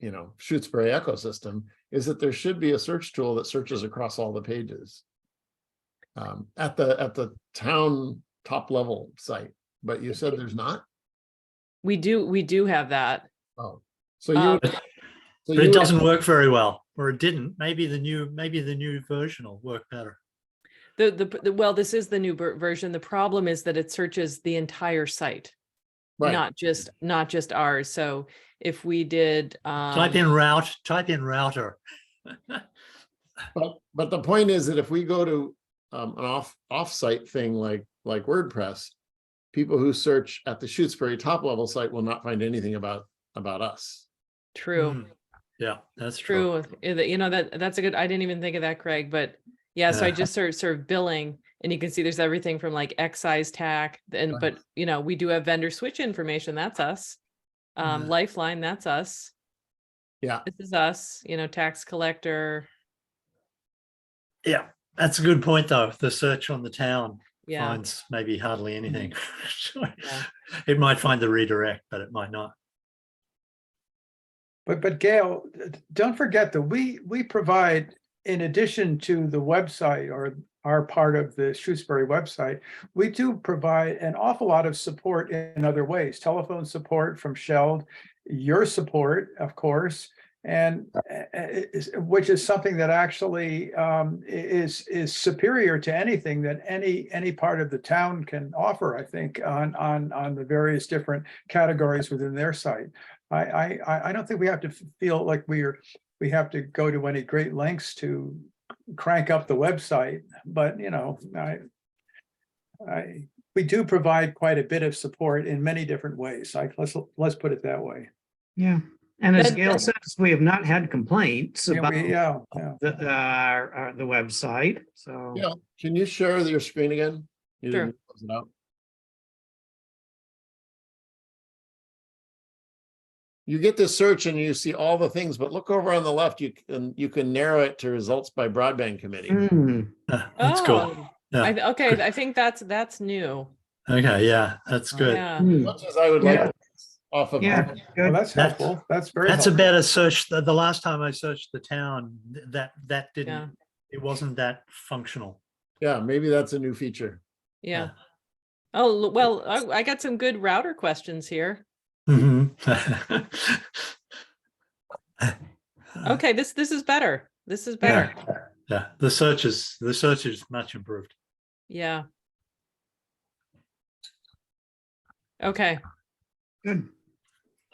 Shutesbury ecosystem is that there should be a search tool that searches across all the pages at the town top level site. But you said there's not? We do have that. Oh, so you But it doesn't work very well, or it didn't. Maybe the new version will work better. Well, this is the new version. The problem is that it searches the entire site, right. not just ours. So if we did Um, Type in router. But the point is that if we go to an off-site thing like WordPress, people who search at the Shutesbury top level site will not find anything about us. true. Mm. Yeah, that's true. You know, that's a good, I didn't even think of that, Craig, but yeah, so I just sort of billing, and you can see there's everything from like excise tax, and but we do have vendor switch information, that's us. Lifeline, that's us. Yeah. This is us, tax collector. Yeah, that's a good point though. The search on the town Yeah. finds maybe hardly anything. Yeah. It might find the redirect, but it might not. But Gail, don't forget that we provide, in addition to the website or our part of the Shutesbury website, we do provide an awful lot of support in other ways. Telephone support from Sheld, your support, of course, and which is something that actually is superior to anything that any part of the town can offer, I think, on the various different categories within their site. I don't think we have to feel like we have to go to any great lengths to crank up the website, but we do provide quite a bit of support in many different ways. Let's put it that way. Yeah. And as That- Gail says, we have not had complaints about Yeah. the website. So Yeah. Can you share your screen again? You Sure. didn't close it out. You get this search and you see all the things, but look over on the left, you can narrow it to results by broadband committee. That's cool. Yeah. Okay, I think that's new. Okay. Yeah, that's good. Yeah. As much as I would like to off of Yeah. Google. Well, that's helpful. That's very That's a helpful. better search. The last time I searched the town, that didn't. Yeah. It wasn't that functional. Yeah, maybe that's a new feature. Yeah. Oh, well, I got some good router questions here. Mhm. Okay, this is better. This is better. Yeah. The search is much improved. Yeah. Okay. good.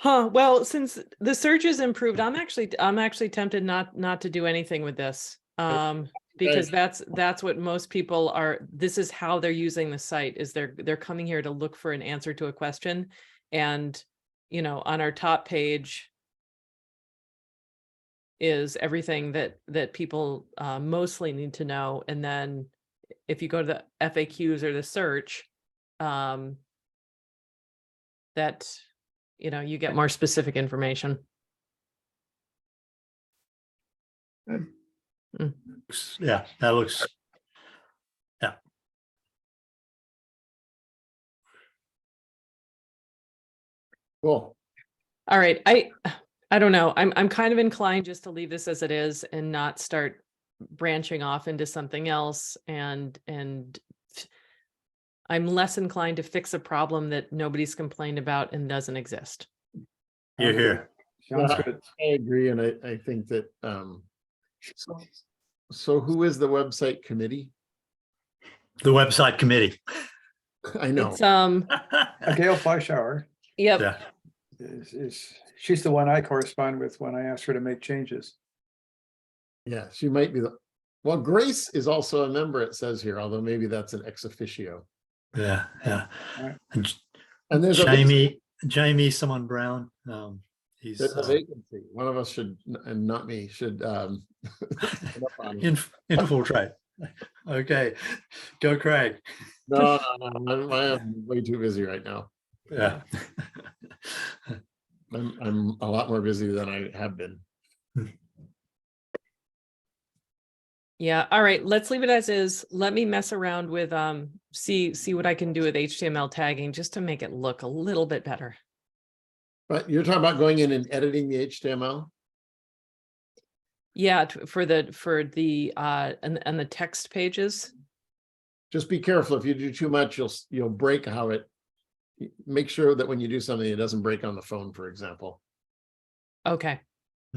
Huh. Well, since the search is improved, I'm actually tempted not to do anything with this. Because that's what most people are. This is how they're using the site, is they're coming here to look for an answer to a question. And on our top page is everything that people mostly need to know. And then if you go to the FAQs or the search, that you get more specific information. Yeah, that looks. Yeah. Cool. All right. I don't know. I'm kind of inclined just to leave this as it is and not start branching off into something else. And I'm less inclined to fix a problem that nobody's complained about and doesn't exist. You're here. Sounds Yeah, good. I agree, and I think that, so who is the website committee? The website committee. I know. It's Gail Fleischauer yep. Yeah. she's the one I correspond with when I ask her to make changes. Yeah, she might be well, Grace is also a member, it says here, although maybe that's an ex officio. Yeah. Right. And there's Jamie, someone Brown. He's there's a vacancy. One of us should, and not me, should stand up on it. infiltrate. Okay, go Craig. No, I'm way too busy right now. Yeah. I'm a lot more busy than I have been. Yeah. All right. Let's leave it as is. Let me mess around with see what I can do with HTML tagging just to make it look a little bit better. But you're talking about going in and editing the HTML? Yeah, for the and the text pages. Just be careful. If you do too much, you'll break how it. Make sure that when you do something, it doesn't break on the phone, for example. Okay.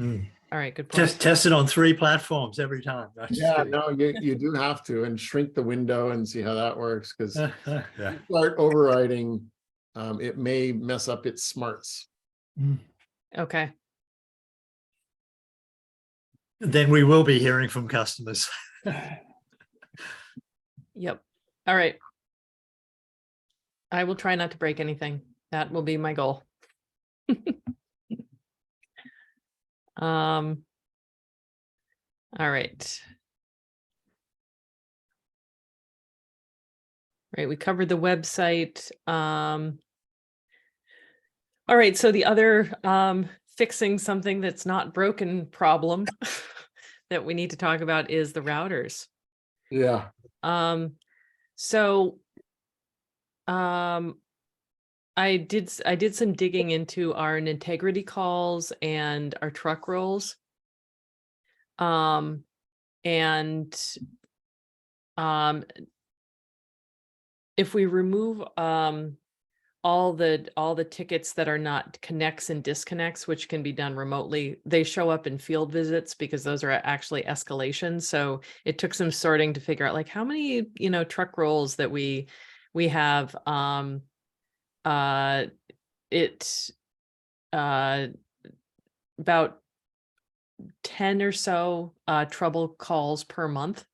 Mm. All right. Good point. Just test it on 3 platforms every time. No, just Yeah, kidding. no, you do have to, and shrink the window and see how that works, because Yeah. start overriding, it may mess up its smarts. Okay. Then we will be hearing from customers. Yep. All right. I will try not to break anything. That will be my goal. All right. Right, we covered the website. All right, so the other fixing something that's not broken problem that we need to talk about is the routers. Yeah. So I did some digging into our integrity calls and our truck rolls. If we remove all the tickets that are not connects and disconnects, which can be done remotely, they show up in field visits because those are actually escalations. So it took some sorting to figure out like how many, truck rolls that we have. About 10 or so trouble calls per month.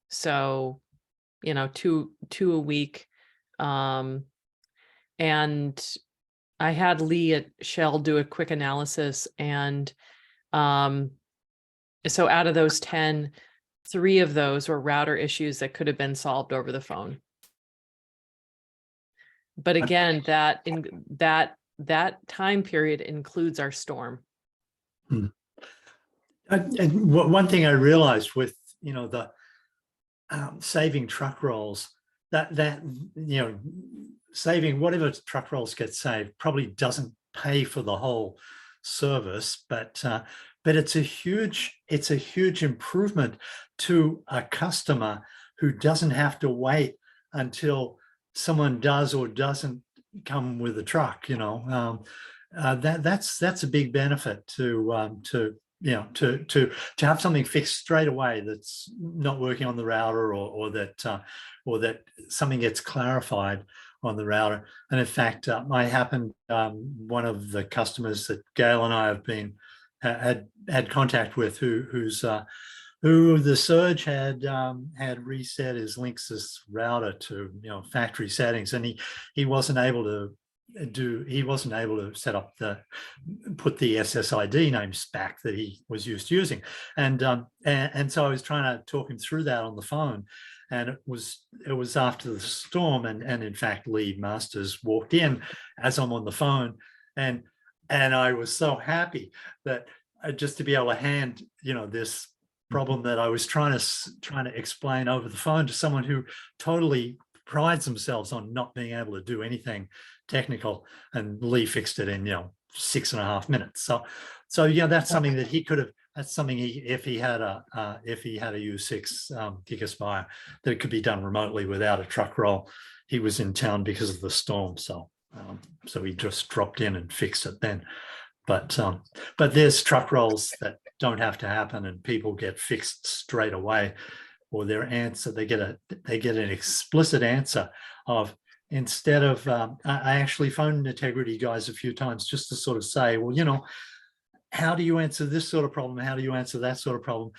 So, 2 a week. And I had Lee at Shell do a quick analysis, and so out of those 10, 3 of those were router issues that could have been solved over the phone. But again, that time period includes our storm. And one thing I realized with the saving truck rolls, that saving whatever truck rolls get saved probably doesn't pay for the whole service, but it's a huge improvement to a customer who doesn't have to wait until someone does or doesn't come with a truck. That's a big benefit to have something fixed straight away that's not working on the router, or that something gets clarified on the router. And in fact, I happened, one of the customers that Gail and I have been had contact with, who the surge had reset his Linksys router to factory settings, and he wasn't able to set up put the SSID names back that he was used to using, and so I was trying to talk him through that on the phone, and it was after the storm, and in fact Lee Masters walked in as I'm on the phone, and I was so happy that just to be able to hand this problem that I was trying to explain over the phone to someone who totally prides themselves on not being able to do anything technical, and Lee fixed it in 6.5 minutes. So yeah, that's something that he could have. That's something if he had a U6 Gigaspire, that it could be done remotely without a truck roll. He was in town because of the storm, so he just dropped in and fixed it then. But there's truck rolls that don't have to happen, and people get fixed straight away, or their answer, they get an explicit answer of, instead of I actually phoned Integrity guys a few times just to sort of say, well, how do you answer this sort of problem? How do you answer that sort of problem?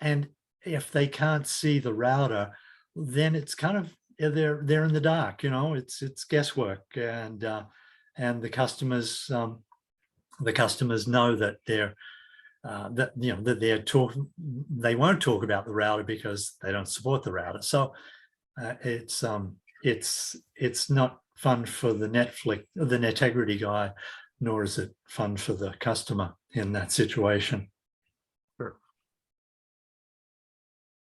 And if they can't see the router, then it's kind of, they're in the dark. It's guesswork, and the customers know that they won't talk about the router because they don't support the router. So it's not fun for the Netegrity guy, nor is it fun for the customer in that situation.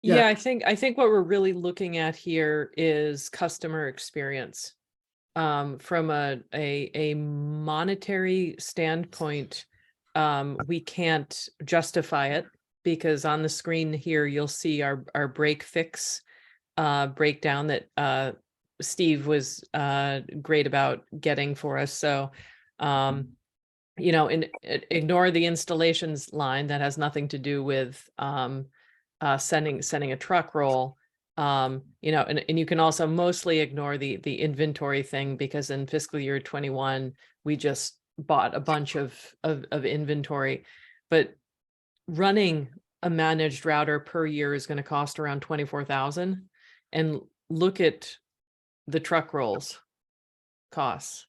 Yeah, I think what we're really looking at here is customer experience. From a monetary standpoint, we can't justify it, because on the screen here you'll see our break fix breakdown that Steve was great about getting for us. So ignore the installations line that has nothing to do with sending a truck roll. And you can also mostly ignore the inventory thing, because in fiscal year 21 we just bought a bunch of inventory. But running a managed router per year is going to cost around 24,000, and look at the truck rolls costs,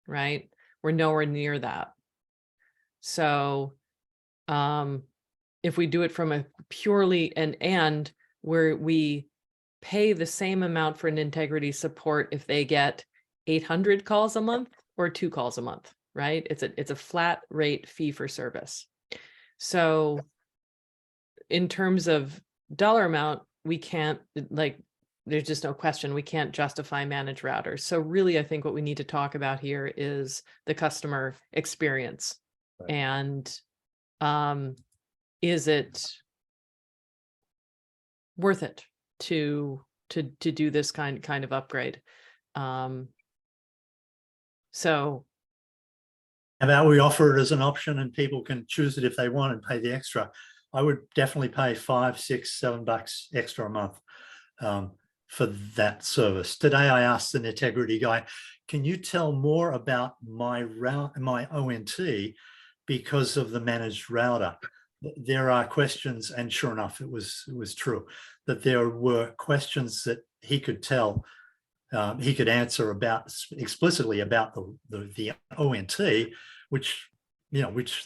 right? We're nowhere near that. So if we do it from a purely and where we pay the same amount for an integrity support if they get 800 calls a month or 2 calls a month, right? It's a flat rate fee for service. So in terms of dollar amount, we can't, there's just no question, we can't justify managed routers. So really, I think what we need to talk about here is the customer experience. Right. And is it worth it to do this kind of upgrade? So how about we offer it as an option and people can choose it if they want and pay the extra? I would definitely pay $5, $6, $7 extra a month for that service. Today I asked the Netegrity guy, can you tell more about my ONT because of the managed router? There are questions, and sure enough, it was true that there were questions that he could tell, he could answer explicitly about the ONT, which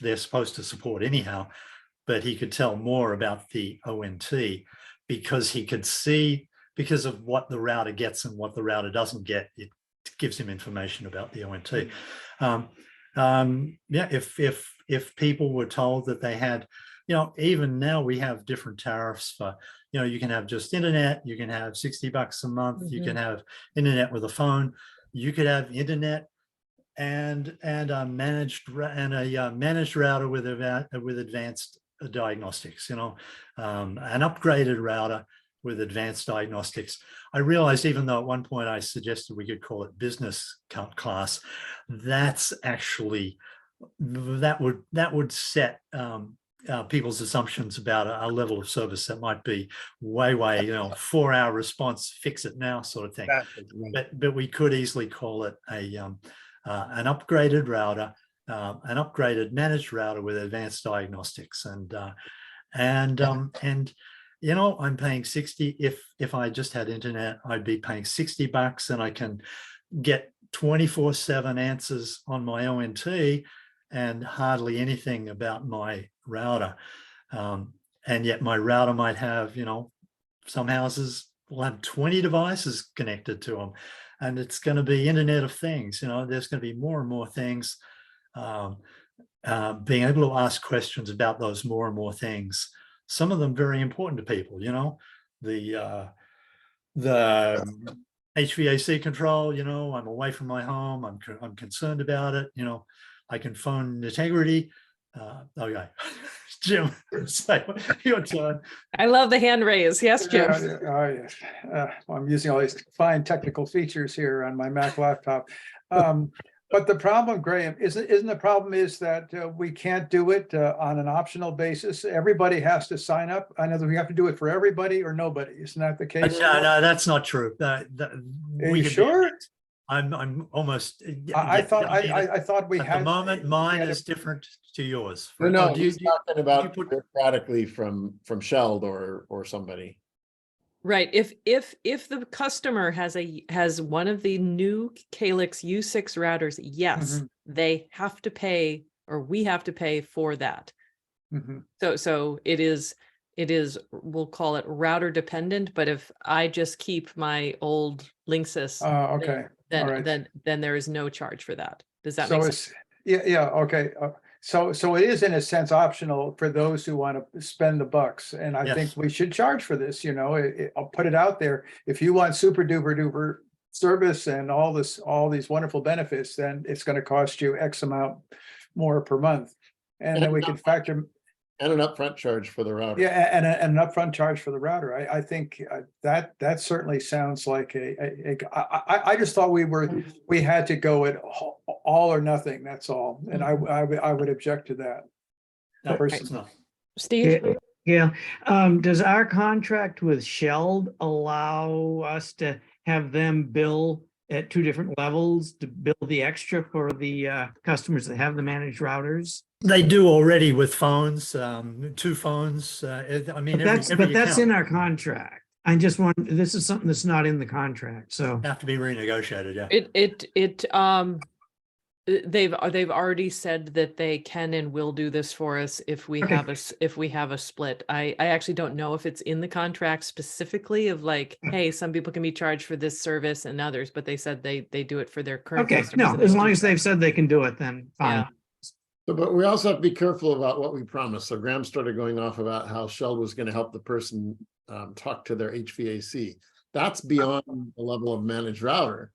they're supposed to support anyhow, but he could tell more about the ONT because he could see, because of what the router gets and what the router doesn't get, it gives him information about the ONT. Yeah, if people were told that they had, even now we have different tariffs for, you can have just internet, you can have $60 a month, you can have internet with a phone, you could have internet and a managed router with advanced diagnostics, an upgraded router with advanced diagnostics. I realized, even though at one point I suggested we could call it business class, that's actually, that would set people's assumptions about a level of service that might be way 4-hour response, fix it now sort of thing. But we could easily call it an upgraded router, an upgraded managed router with advanced diagnostics, and I'm paying 60. If I just had internet, I'd be paying $60, and I can get 24/7 answers on my ONT and hardly anything about my router. And yet my router might have, some houses will have 20 devices connected to them, and it's going to be Internet of Things. There's going to be more and more things. Being able to ask questions about those more and more things, some of them very important to people, the HVAC control, I'm away from my home. I'm concerned about it. I can phone integrity. Okay, Jim, say your turn. I love the hand raise. Yes, Jim. Oh, yes. I'm using all these fine technical features here on my Mac laptop. But the problem, Graham, isn't the problem is that we can't do it on an optional basis. Everybody has to sign up. I know that we have to do it for everybody or nobody. Isn't that the case? No, that's not true. Are you sure? I'm almost. I thought we At had. the moment, mine we had is different to yours. No, Oh, he's talking about put- bureaucratically from Sheld or somebody. Right. If the customer has one of the new Calyx U6 routers, yes, they have to pay, or we have to pay for that. So it is, we'll call it router dependent, but if I just keep my old Linksys, Okay. All right. then there is no charge for that. Does that So make sense? yeah, okay. So it is in a sense optional for those who want to spend the bucks. And I think Yes. we should charge for this, I'll put it out there. If you want super duper duper service and all these wonderful benefits, then it's going to cost you X amount more per month. And then we can factor. And an upfront charge for the router. Yeah, and an upfront charge for the router. I think that certainly sounds like I just thought we had to go at all or nothing. That's all, and I would object to that. No, Person. it's not. Steve? Yeah. Does our contract with Sheld allow us to have them bill at two different levels to bill the extra for the customers that have the managed routers? They do already with phones, 2 phones. I mean, But that's in account our contract. I just want, this is something that's not in the contract, so. have to be renegotiated. Yeah. They've already said that they can and will do this for us if we Okay. have a split. I actually don't know if it's in the contract specifically of like, hey, some people can be charged for this service and others, but they said they do it for their current Okay, customers. no, and as they long do as that. they've said they can do it, then fine. Yeah. So, but we also have to be careful about what we promise. So Graham started going off about how Sheld was going to help the person talk to their HVAC. That's beyond the level of managed router.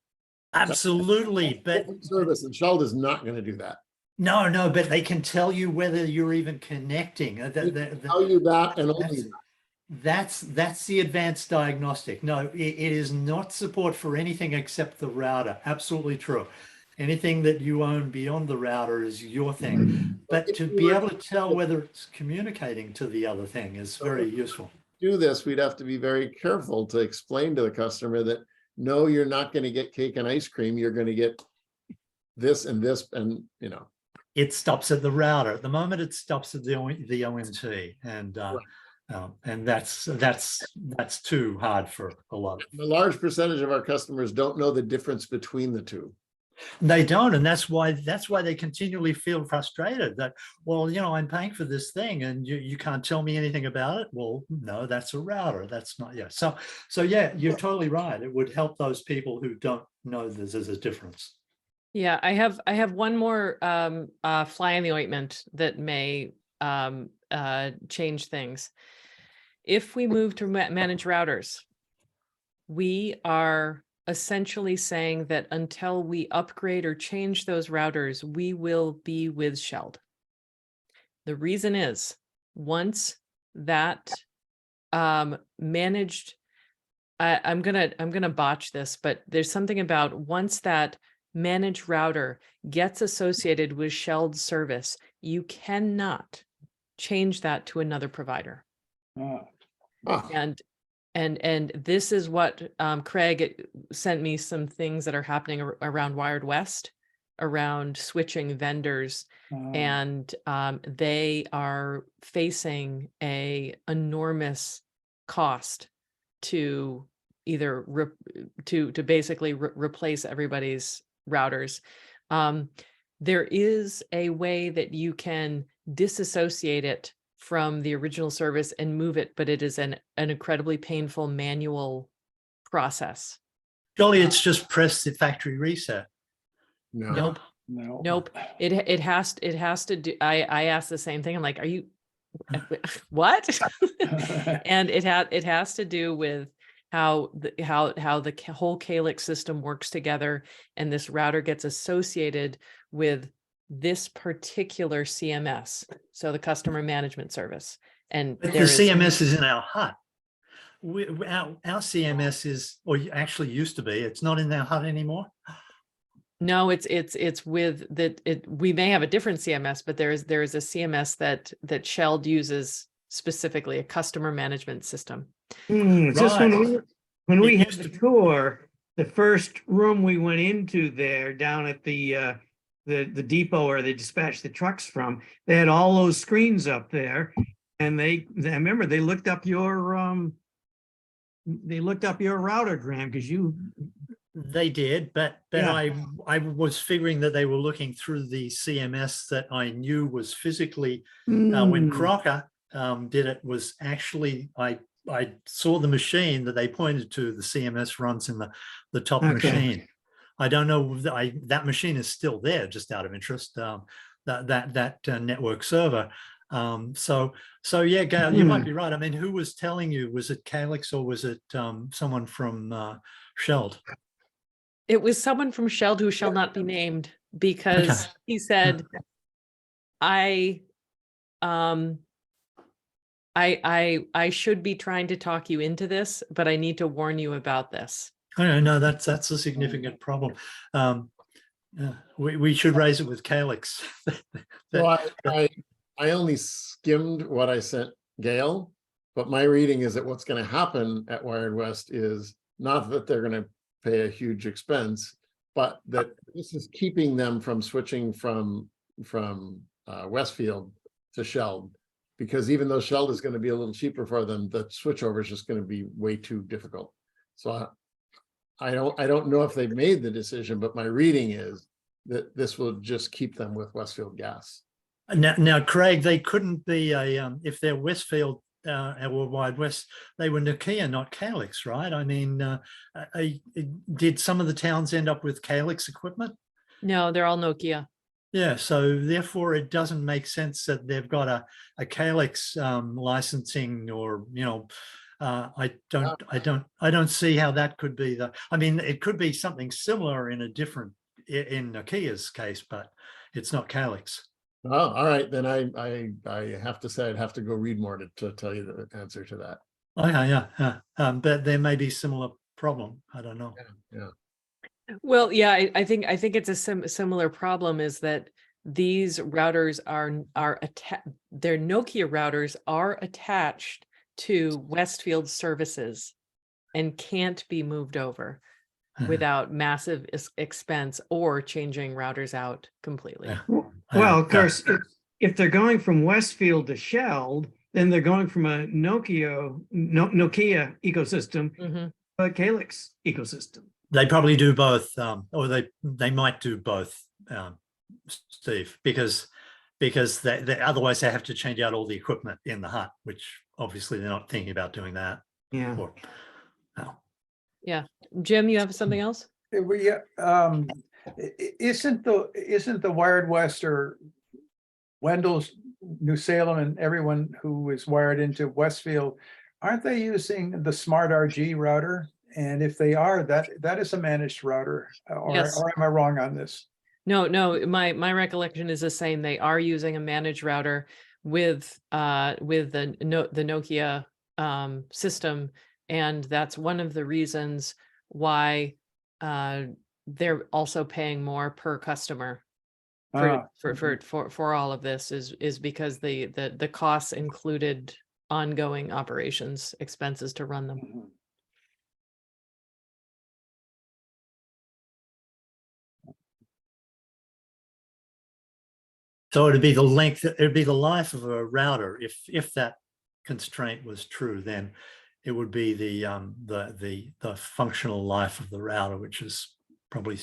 Absolutely. But Service, and Sheld is not going to do that. no, but they can tell you whether you're even connecting. They tell you that and only that's the advanced diagnostic. No, it is not support for anything except the router. Absolutely true. Anything that you own beyond the router is your thing. But to be able to tell whether it's communicating to the other thing is very useful. do this, we'd have to be very careful to explain to the customer that no, you're not going to get cake and ice cream. You're going to get this and this, and It stops at the router. At the moment, it stops at the ONT, and that's too hard for a lot. a large percentage of our customers don't know the difference between the two. They don't, and that's why they continually feel frustrated that, well, I'm paying for this thing and you can't tell me anything about it. Well, no, that's a router. That's not, yeah. So yeah, you're totally right. It would help those people who don't know there's a difference. Yeah, I have one more fly in the ointment that may change things. If we move to manage routers, we are essentially saying that until we upgrade or change those routers, we will be with Sheld. The reason is once that managed, I'm gonna botch this, but there's something about once that managed router gets associated with Sheld service, you cannot change that to another provider. And this is what Craig sent me some things that are happening around Wired West, around switching vendors, and they are facing a enormous cost to either to basically replace everybody's routers. There is a way that you can disassociate it from the original service and move it, but it is an incredibly painful manual process. Surely it's just press the factory reset. No. Nope. It has to do. I asked the same thing. I'm like, are you what? And it has to do with how the whole Calyx system works together, and this router gets associated with this particular CMS, so the customer management service. And But the there is CMS is in our hut. Our CMS is, or actually used to be, it's not in our hut anymore. no, it's with that we may have a different CMS, but there is a CMS that Shell uses specifically, a customer management system. It's just Right. when we It had used the to- tour, the first room we went into there down at the depot where they dispatched the trucks from, they had all those screens up there, and I remember they looked up your router, Graham, because you. They did, but Yeah. I was figuring that they were looking through the CMS that I knew was physically, when Mm, Crocker did it, was actually, I saw the machine that they pointed to, the CMS runs in the top Okay. machine. I don't know, that machine is still there, just out of interest, that network server. So yeah, Gail, you might be right. I mean, who was telling you? Was it Calyx or was it someone from Sheld? It was someone from Shell who shall not be named, because Okay. he said, I should be trying to talk you into this, but I need to warn you about this. I don't know, that's a significant problem. Yeah, we should raise it with Calyx. So I only skimmed what I sent Gail, but my reading is that what's going to happen at Wired West is not that they're going to pay a huge expense, but that this is keeping them from switching from Westfield to Sheld, because even though Sheld is going to be a little cheaper for them, the switchover is just going to be way too difficult. So I don't know if they've made the decision, but my reading is that this will just keep them with Westfield Gas. Now, Craig, they couldn't be if they're Westfield or Wide West, they were Nokia, not Calyx, right? I mean, did some of the towns end up with Calyx equipment? No, they're all Nokia. Yeah, so therefore it doesn't make sense that they've got a Calyx licensing, or I don't see how that could be I mean, it could be something similar in Nokia's case, but it's not Calyx. Oh, all right. Then I have to say I'd have to go read more to tell you the answer to that. Okay, yeah. But there may be similar problem. I don't know. Yeah. Well, yeah, I think it's a similar problem, is that these routers are their Nokia routers are attached to Westfield services and can't be moved over without massive expense or changing routers out completely. Yeah. Well, of course, if they're going from Westfield to Sheld, then they're going from a Nokia ecosystem Mhm. to a Calyx ecosystem. They probably do both, or they might do both, Steve, because they otherwise they have to change out all the equipment in the hut, which obviously they're not thinking about doing that. Yeah. Or, no. Yeah. Jim, you have something else? Isn't the Wired West or Wendell's, New Salem, and everyone who is wired into Westfield, aren't they using the Smart RG router? And if they are, that is a managed router, Yes. or am I wrong on this? No, my recollection is the same. They are using a managed router with the Nokia system, and that's one of the reasons why they're also paying more per customer for all of this, is because the costs included ongoing operations expenses to run them. Mhm. So it'd be the length, it'd be the life of a router. If that constraint was true, then it would be the functional life of the router, which is probably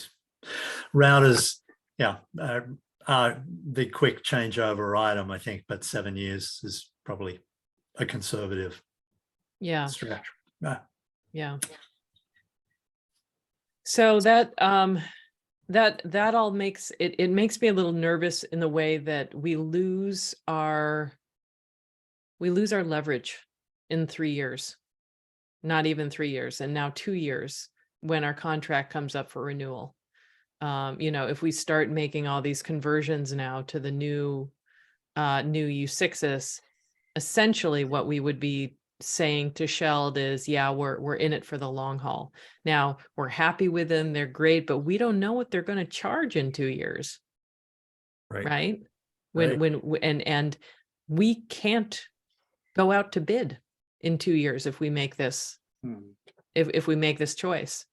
routers. Yeah, the quick changeover item, I think, but 7 years is probably a conservative stretch. Yeah. So that all makes it makes me a little nervous in the way that we lose our leverage in 3 years. not even 3 years, and now 2 years when our contract comes up for renewal. You know, if we start making all these conversions now to the new U6s, essentially what we would be saying to Sheld is, yeah, we're in it for the long haul. Now, we're happy with them, they're great, but we don't know what they're going to charge in 2 years, right? Right. And we can't go out to bid in 2 years if we make this if we make this choice.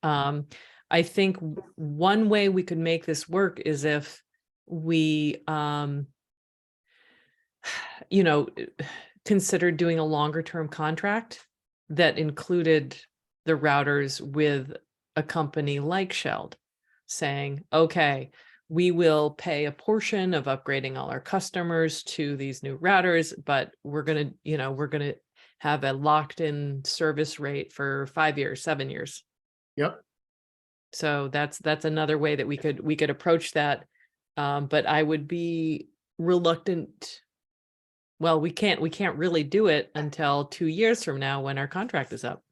I think one way we could make this work is if we you know, considered doing a longer term contract that included the routers with a company like Sheld, saying, okay, we will pay a portion of upgrading all our customers to these new routers, but we're going to have a locked in service rate for 5 years, 7 years. Yep. So that's another way that we could approach that. But I would be reluctant. Well, we can't really do it until 2 years from now when our contract is up.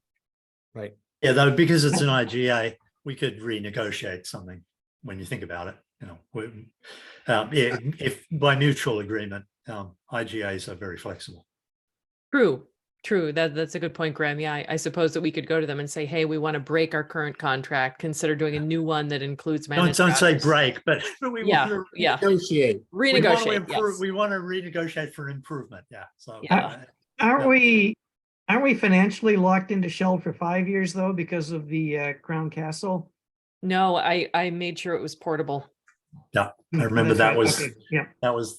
Right. Yeah, though, because it's an IGA, we could renegotiate something when you think about it. You know, if by mutual agreement, IGAs are very flexible. True. That's a good point, Graham. Yeah, I suppose that we could go to them and say, hey, we want to break our current contract, consider doing a new one that includes managed Don't say routers. break, but we want to Negotiate. Renegotiate. We want to renegotiate for improvement. Yeah. So Yeah. Aren't we financially locked into Shell for 5 years though, because of the Crown Castle? No, I made sure it was portable. yeah, I remember That's that right. was Okay. Yeah. that was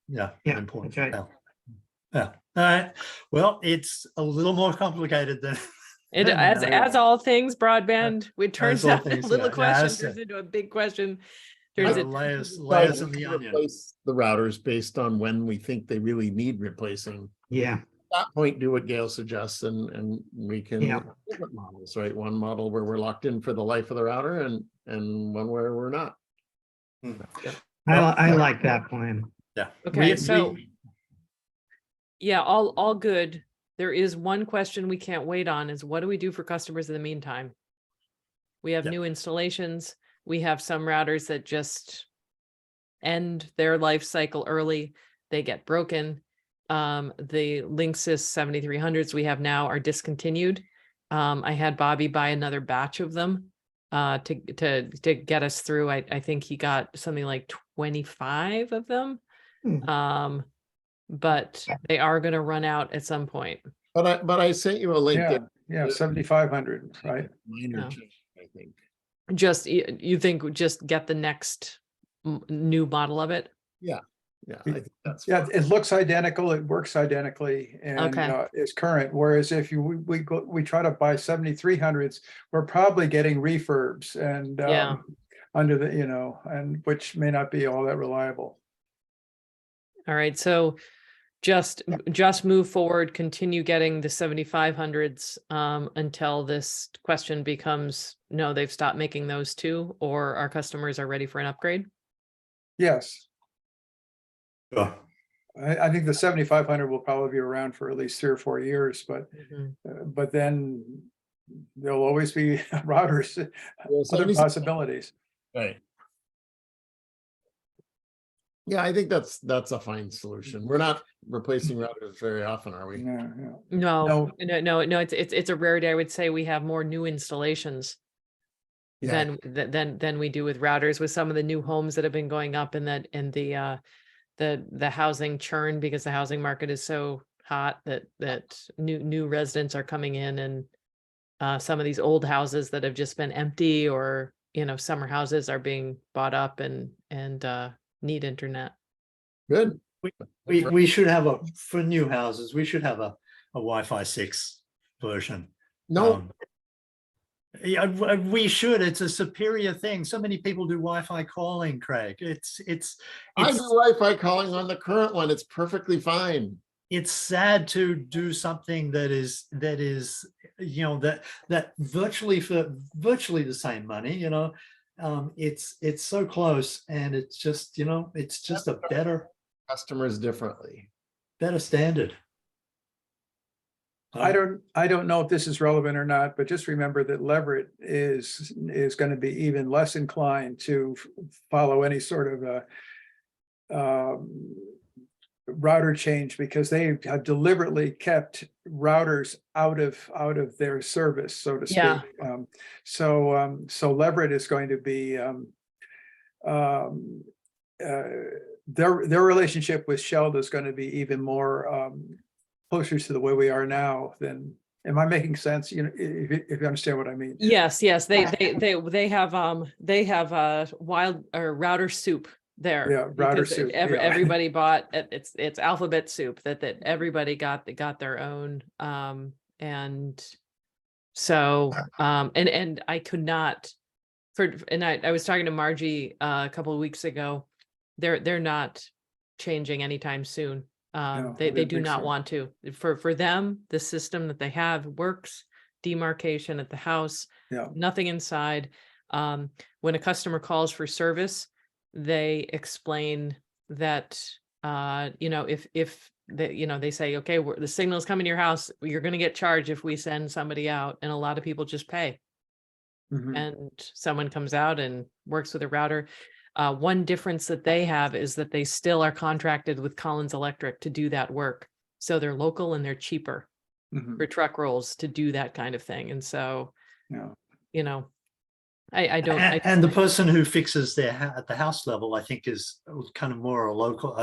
Yeah, important. that's right. Yeah. All right. Well, it's a little more complicated than It as all things broadband, it turns all out things, little yeah. question Yes. turns into a big question. There's Turns it layers of the We onion. replace the routers based on when we think they really need replacing. Yeah. At that point, do what Gail suggests, and we can Yeah. different models, right? One model where we're locked in for the life of the router, and one where we're not. I like that plan. Yeah. Okay, so yeah, all good. There is one question we can't wait on is what do we do for customers in the meantime? We have Yep. new installations. We have some routers that just end their life cycle early. They get broken. The Linksys 7300s we have now are discontinued. I had Bobby buy another batch of them to get us through. I think he got something like 25 of them. But they are going to run out at some point. But I sent you a link. Yeah, 7,500, right? Minor Oh. change, I think. Just you think just get the next new model of it? Yeah, I think that's Yeah, fine. it looks identical, it works identically, and Okay. is current. Whereas if we try to buy 7,300s, we're probably getting refurbs and Yeah. under the, and which may not be all that reliable. All right, so just move forward, continue getting the 7,500s until this question becomes, no, they've stopped making those too, or our customers are ready for an upgrade. Yes, Sure. I think the 7,500 will probably be around for at least 3 or 4 years, but then there'll always be routers, other 76 possibilities. Right. Yeah, I think that's a fine solution. We're not replacing routers very often, are we? No. No, it's a rarity. I would say we have more new installations Yeah. than we do with routers, with some of the new homes that have been going up and the housing churn, because the housing market is so hot that new residents are coming in, and some of these old houses that have just been empty, or summer houses are being bought up and need internet. Good. We should have for new houses, we should have a Wi-Fi 6 version. No, Yeah, we should. It's a superior thing. So many people do Wi-Fi calling, Craig. I do Wi-Fi calling on the current one. It's perfectly fine. It's sad to do something that is that virtually for virtually the same money. It's so close, and it's just a better Customers differently. standard. I don't know if this is relevant or not, but just remember that Leverett is going to be even less inclined to follow any sort of router change, because they have deliberately kept routers out of their service, so to speak. Yeah. So Leverett is going to be their relationship with Shell is going to be even more closer to the way we are now than. Am I making sense? You know, if you understand what I mean. Yes, they have wild or router soup there. Yeah, router because soup, yeah. everybody bought it's alphabet soup that everybody got their own. And so and I could not I was talking to Margie a couple of weeks ago. They're not changing anytime soon. No, I They didn't do think not so. want to. For them, the system that they have works, demarcation at the house, Yeah. nothing inside. When a customer calls for service, they explain that if they say, okay, the signal's coming to your house, you're going to get charged if we send somebody out, and a lot of people just pay. Mhm. And someone comes out and works with a router. One difference that they have is that they still are contracted with Collins Electric to do that work. So they're local and they're cheaper Mhm. for truck rolls to do that kind of thing. And so, Yeah. I don't. And the person who fixes at the house level, I think, is kind of more a local,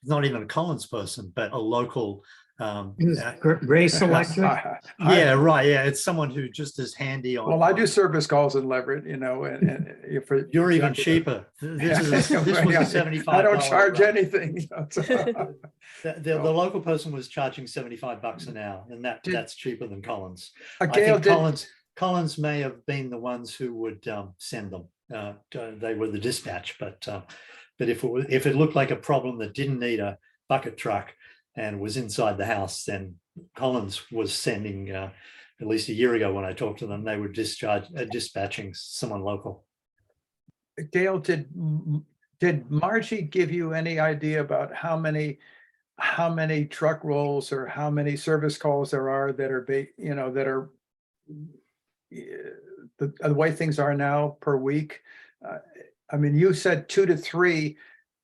not even a Collins person, but a local. Grace Electric. Yeah, right. Yeah, it's someone who just is handy on. Well, I do service calls in Leverett, and if You're even cheaper. This was a $75. I don't charge run. anything. The local person was charging $75 an hour, and that's cheaper than Collins. I think Collins may have been the ones who would send them. They were the dispatch, but if it looked like a problem that didn't need a bucket truck and was inside the house, then Collins was sending. At least a year ago, when I talked to them, they were dispatching someone local. Gail, did Margie give you any idea about how many truck rolls or how many service calls there are that are the way things are now per week? I mean, you said 2 to 3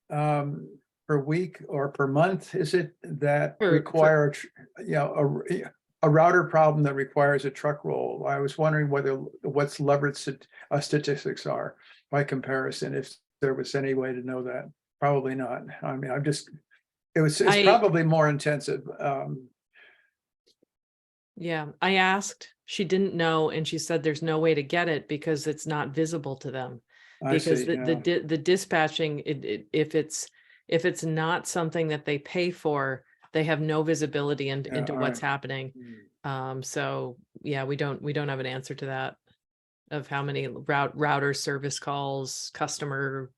per week or per month. Is it that require a router problem that requires a truck roll? I was wondering what's Leverett's statistics are by comparison, if there was any way to know that. Probably not. I mean, it's probably more intensive. Yeah, I asked, she didn't know, and she said there's no way to get it because it's not visible to them. Because the dispatching, if it's not something that they pay for, they have no visibility into what's happening. So yeah, we don't have an answer to that, of how many router service calls, customer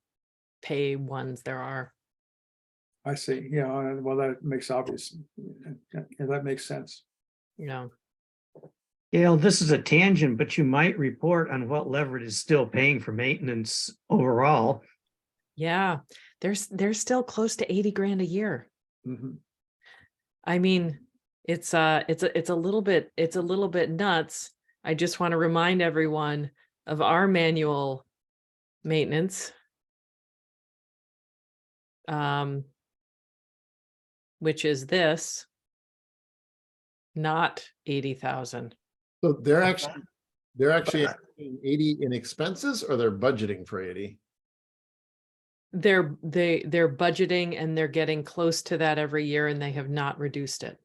pay ones there are. I see. Yeah, well, that makes that makes sense. Yeah. Gail, this is a tangent, but you might report on what Leverett is still paying for maintenance overall. Yeah, they're still close to 80 grand a year. Mm-hmm. I mean, it's a little bit nuts. I just want to remind everyone of our manual maintenance, which is this, not 80,000. So they're actually paying 80 in expenses, or they're budgeting for 80? They're budgeting, and they're getting close to that every year, and they have not reduced it.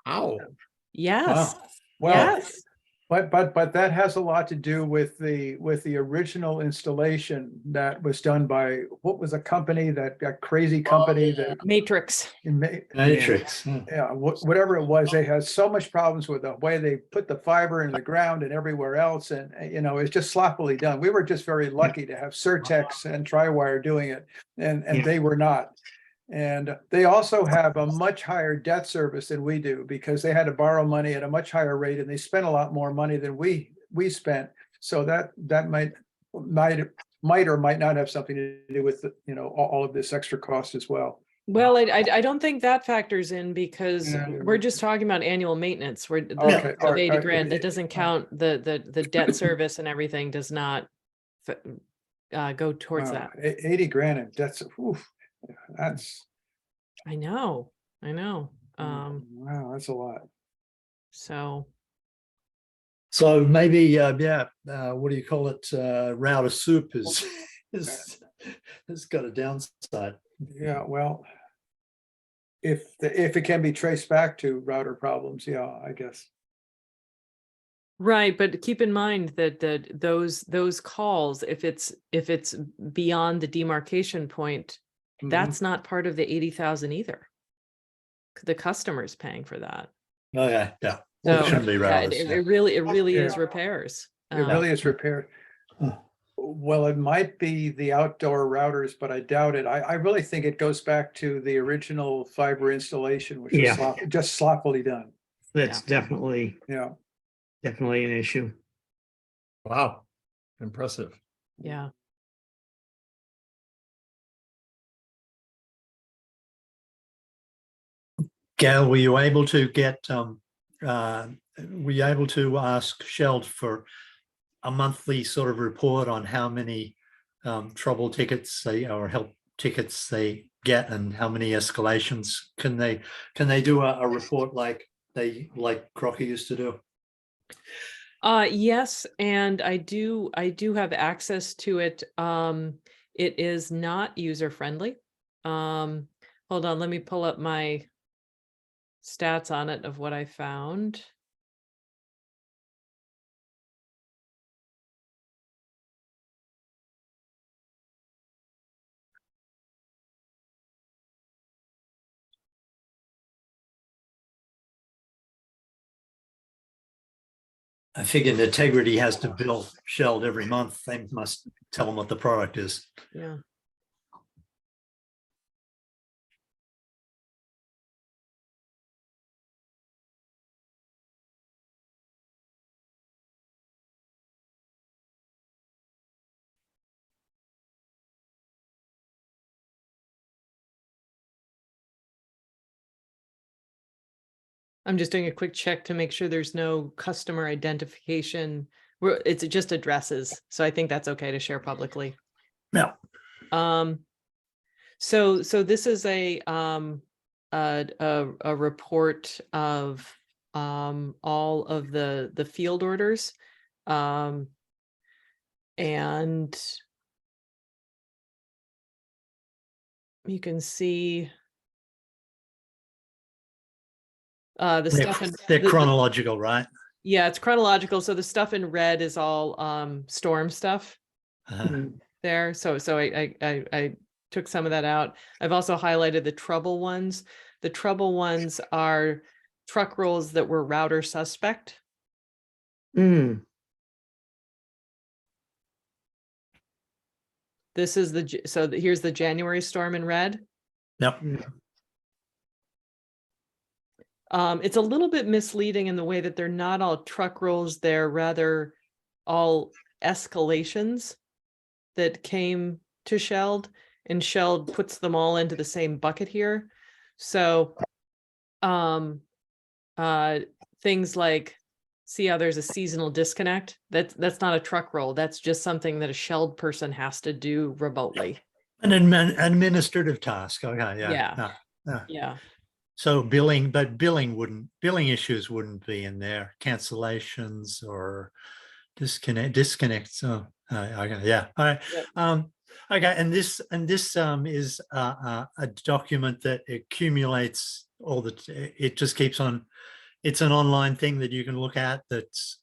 How? Yes. Wow. Well, yes. But that has a lot to do with the original installation that was done by, what was a company, that crazy company that Matrix. Matrix. Yeah, whatever it was, they had so much problems with the way they put the fiber in the ground and everywhere else, and it's just sloppily done. We were just very lucky to have Certex and Triwire doing it, and they were not. And they also have a much higher debt service than we do, because they had to borrow money at a much higher rate, and they spent a lot more money than we spent. So that might or might not have something to do with all of this extra cost as well. Well, I don't think that factors in because Yeah. we're just talking about annual maintenance. We're Okay, all of right, 80 all right, grand. That it- doesn't count the debt service and everything does not go towards that. 80 grand, that's, oof, that's, I know. wow, that's a lot. So So maybe, yeah, what do you call it? Router soup is has got a downside. Yeah, well, if if it can be traced back to router problems, yeah, I guess. right, but keep in mind that those calls, if it's beyond the demarcation point, Mhm. that's not part of the 80,000 either. The customer's paying for that. Oh, yeah, yeah. Well, So Shouldn't be yeah, routers. it Yeah. really is Yeah. repairs. It really is repaired. Huh. Well, it might be the outdoor routers, but I doubt it. I really think it goes back to the original fiber installation, which was Yeah. just sloppily done. That's definitely Yeah. an issue. Wow, impressive. Yeah. Gail, were you able to get, were you able to ask Sheld for a monthly sort of report on how many trouble tickets they or help tickets they get and how many escalations? Can they do a report like Crocker used to do? Yes, and I do have access to it. It is not user friendly. Hold on, let me pull up my stats on it of what I found. I figured Integrity has to bill Sheld every month. They must tell them what the product is. Yeah. I'm just doing a quick check to make sure there's no customer identification. It's just addresses, so I think that's okay to share publicly. Yeah. So this is a report of all of the field orders, and you can see the stuff in They're chronological, right? yeah, it's chronological. So the stuff in red is all storm stuff there. So I took some of that out. I've also highlighted the trouble ones. The trouble ones are truck rolls that were router suspect. Mm. This is here's the January storm in red. Yep. It's a little bit misleading in the way that they're not all truck rolls. They're rather all escalations that came to Sheld, and Sheld puts them all into the same bucket here. So things like, see how there's a seasonal disconnect? That's not a truck roll. That's just something that a Sheld person has to do remotely. An administrative task. Okay. Yeah. Yeah. So billing issues wouldn't be in there. Cancellations or disconnects. So okay, yeah. All right. Yep. Okay, and this is a document that accumulates all it just keeps on. It's an online thing that you can look at that's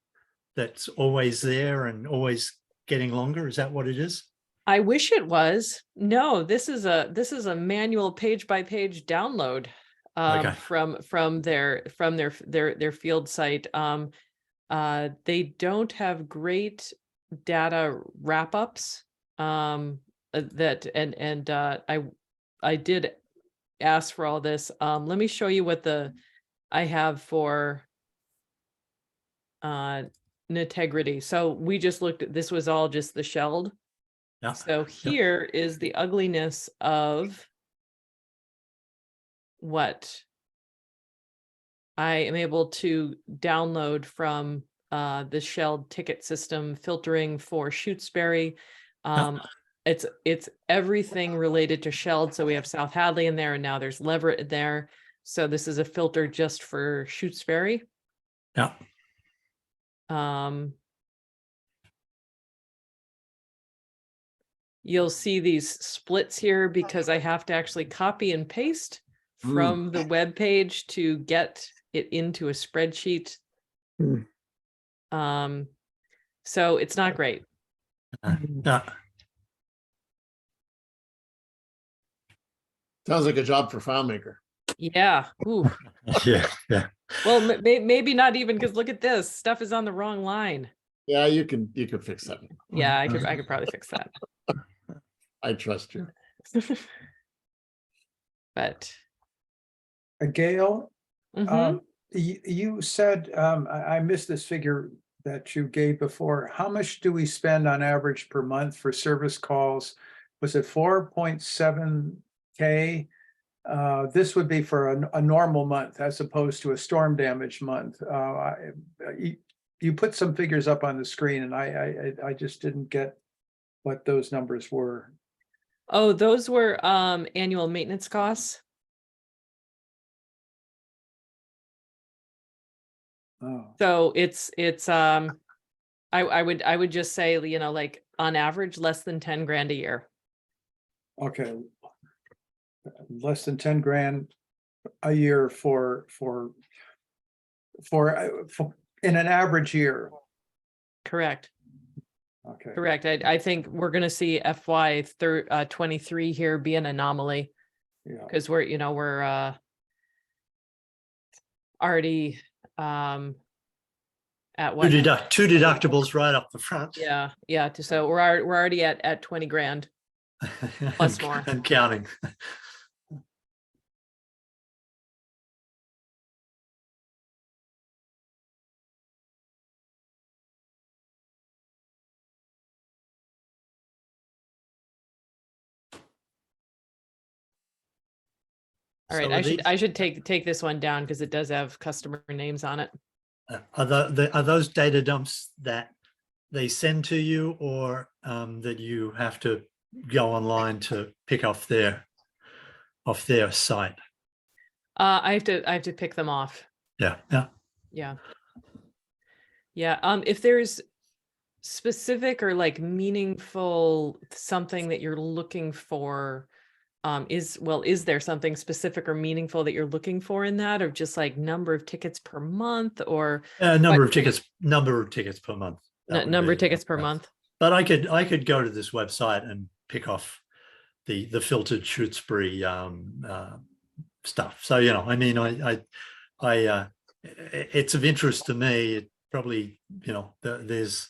always there and always getting longer. Is that what it is? I wish it was. No, this is a manual page by page download from their field site. They don't have great data wrap-ups. I did ask for all this. Let me show you what I have for integrity. So we just looked at, this was all just the Sheld. Yeah. So here is the ugliness of what I am able to download from the Shell ticket system filtering for Shutesbury. It's everything related to Shell. So we have South Hadley in there, and now there's Leverett in there. So this is a filter just for Shutesbury. Yeah. You'll see these splits here because I have to actually copy and paste from the web page to get it into a spreadsheet. So it's not great. Yeah. Sounds like a job for FileMaker. Yeah. Ooh. Yeah. Yeah. Well, maybe not even, because look at this. Stuff is on the wrong line. Yeah, you can fix that. Yeah, I could probably fix that. I trust you. But Gail, mhm. you said, I missed this figure that you gave before. How much do we spend on average per month for service calls? Was it 4.7K? This would be for a normal month as opposed to a storm damage month. You put some figures up on the screen, and I just didn't get what those numbers were. Oh, those were annual maintenance costs. Oh, So it's I would just say, you know, like on average less than 10 grand a year. okay. Less than 10 grand a year for in an average year. Correct. Okay. Correct. I think we're going to see FY 23 here be an anomaly, Yeah. because we're already at what? Two deductibles right up the front. Yeah. So we're already at 20 grand. Plus more. And counting. All right, I should take this one down because it does have customer names on it. Are those data dumps that they send to you, or that you have to go online to pick off their site? I have to pick them off. Yeah. If there's specific or like meaningful something that you're looking for, is there something specific or meaningful that you're looking for in that, or just like number of tickets per month, or Number of tickets per month. number of tickets per month? But I could go to this website and pick off the filtered Shutesbury stuff. So, you know, I mean, it's of interest to me. It probably, you know, there's,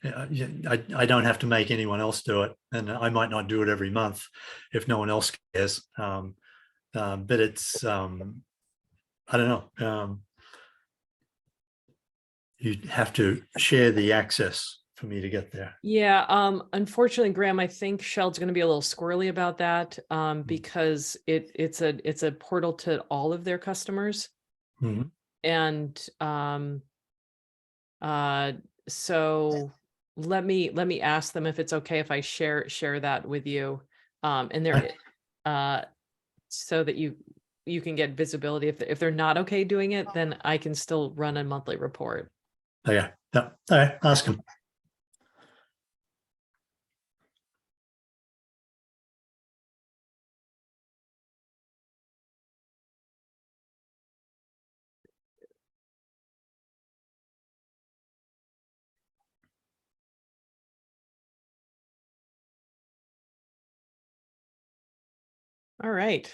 I don't have to make anyone else do it, and I might not do it every month if no one else cares. But it's, I don't know. You have to share the access for me to get there. Yeah. Unfortunately, Graham, I think Shell's going to be a little squirrely about that, because it's a portal to all of their customers. Mm-hmm. And so let me ask them if it's okay if I share that with you, and there, so that you can get visibility. If they're not okay doing it, then I can still run a monthly report. Okay. Yeah. All right. Ask them. All right.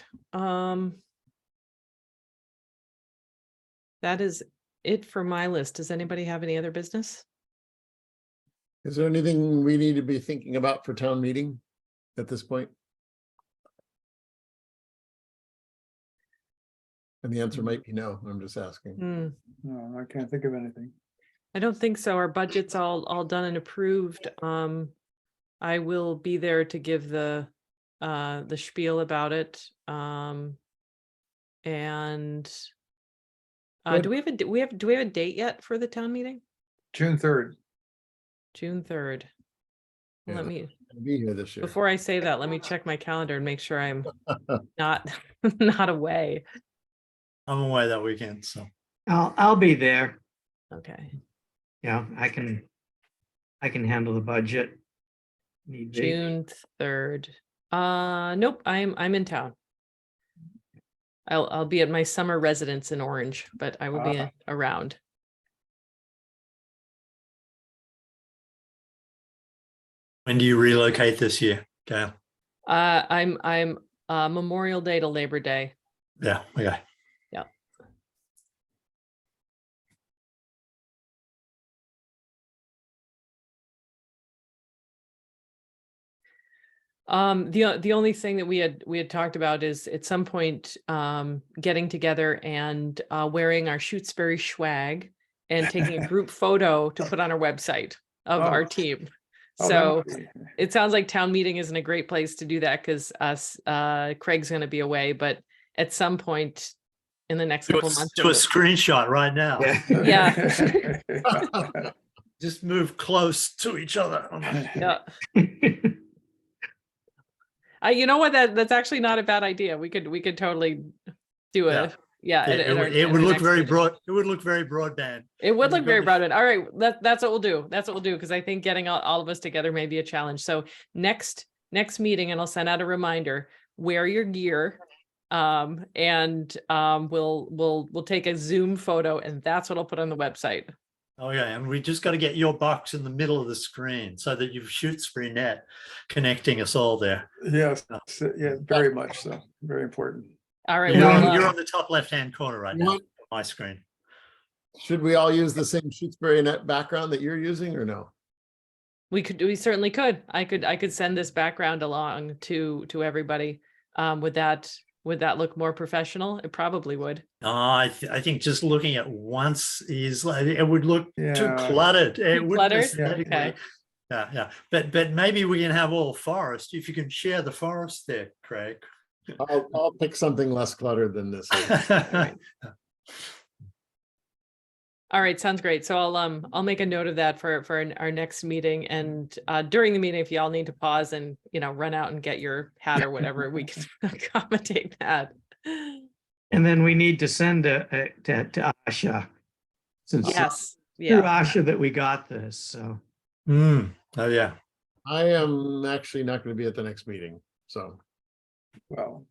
That is it for my list. Does anybody have any other business? Is there anything we need to be thinking about for town meeting at this point? And the answer might be no. I'm just asking. No, I can't think of anything. I don't think so. Our budget's all done and approved. I will be there to give the spiel about it. And Good. do we have a date yet for the town meeting? June 3rd. June 3rd. Yeah. Let me, Gonna be here this year. before I say that, let me check my calendar and make sure I'm not not away. I'm away that weekend, so. I'll be there. Okay. Yeah, I can handle the budget. Need be. June 3rd. Nope, I'm in town. I'll be at my summer residence in Orange, but I will be around. When do you relocate this year, Gail? I'm Memorial Day to Labor Day. Yeah, okay. Yeah. The only thing that we had talked about is at some point getting together and wearing our Shutesbury swag and taking a group photo to put on our website of our team. So it sounds like town meeting isn't a great place to do that because Craig's going to be away, but at some point in the next couple months. Do a screenshot right now. Yeah. Just move close to each other. Yeah. You know what? That's actually not a bad idea. We could totally do a It would look very broad. It would look very broadband. It would look very broadband. All right, that's what we'll do. That's what we'll do because I think getting all of us together may be a challenge. So next meeting, and I'll send out a reminder. Wear your gear, and we'll take a Zoom photo, and that's what I'll put on the website. Oh yeah, and we just got to get your box in the middle of the screen so that you've Shutesbury net connecting us all there. Yes, yeah, very much so. Very important. All right, You're on the top left-hand corner right now on my screen. Should we all use the same Shutesbury net background that you're using or no? we certainly could. I could send this background along to everybody. Would that look more professional? It probably would. I think just looking at once is like it would look too Yeah. cluttered. It would cluttered? aesthetically. Okay. Yeah. But maybe we can have all forest. If you can share the forest there, Craig. I'll pick something less cluttered than this. All right, sounds great. So I'll make a note of that for our next meeting. And during the meeting, if y'all need to pause and run out and get your hat or whatever, we can accommodate that. And then we need to send to Asha. Since Yes. it's through Yeah. Asha that we got this. So Oh yeah. I am actually not going to be at the next meeting, so. Well,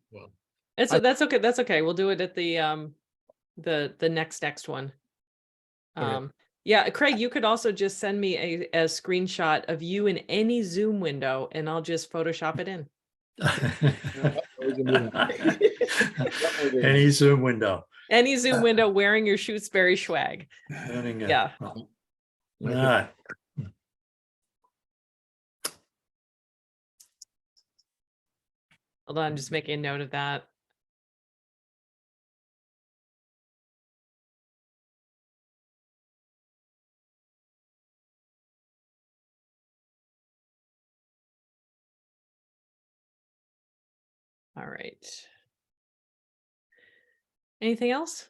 That's okay. That's okay. We'll do it at the next one. Okay. Yeah, Craig, you could also just send me a screenshot of you in any Zoom window and I'll just Photoshop it in. Any Zoom window. Any Zoom window wearing your Shutesbury swag. Yeah. All right. Hold on, I'm just making a note of that. All right. Anything else?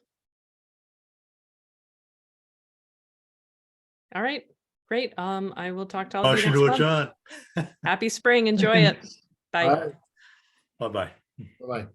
All right, great. I will talk to all of you Motion next to month. adjourn. Happy spring. Enjoy it. Bye. All right. Bye-bye. Bye-bye.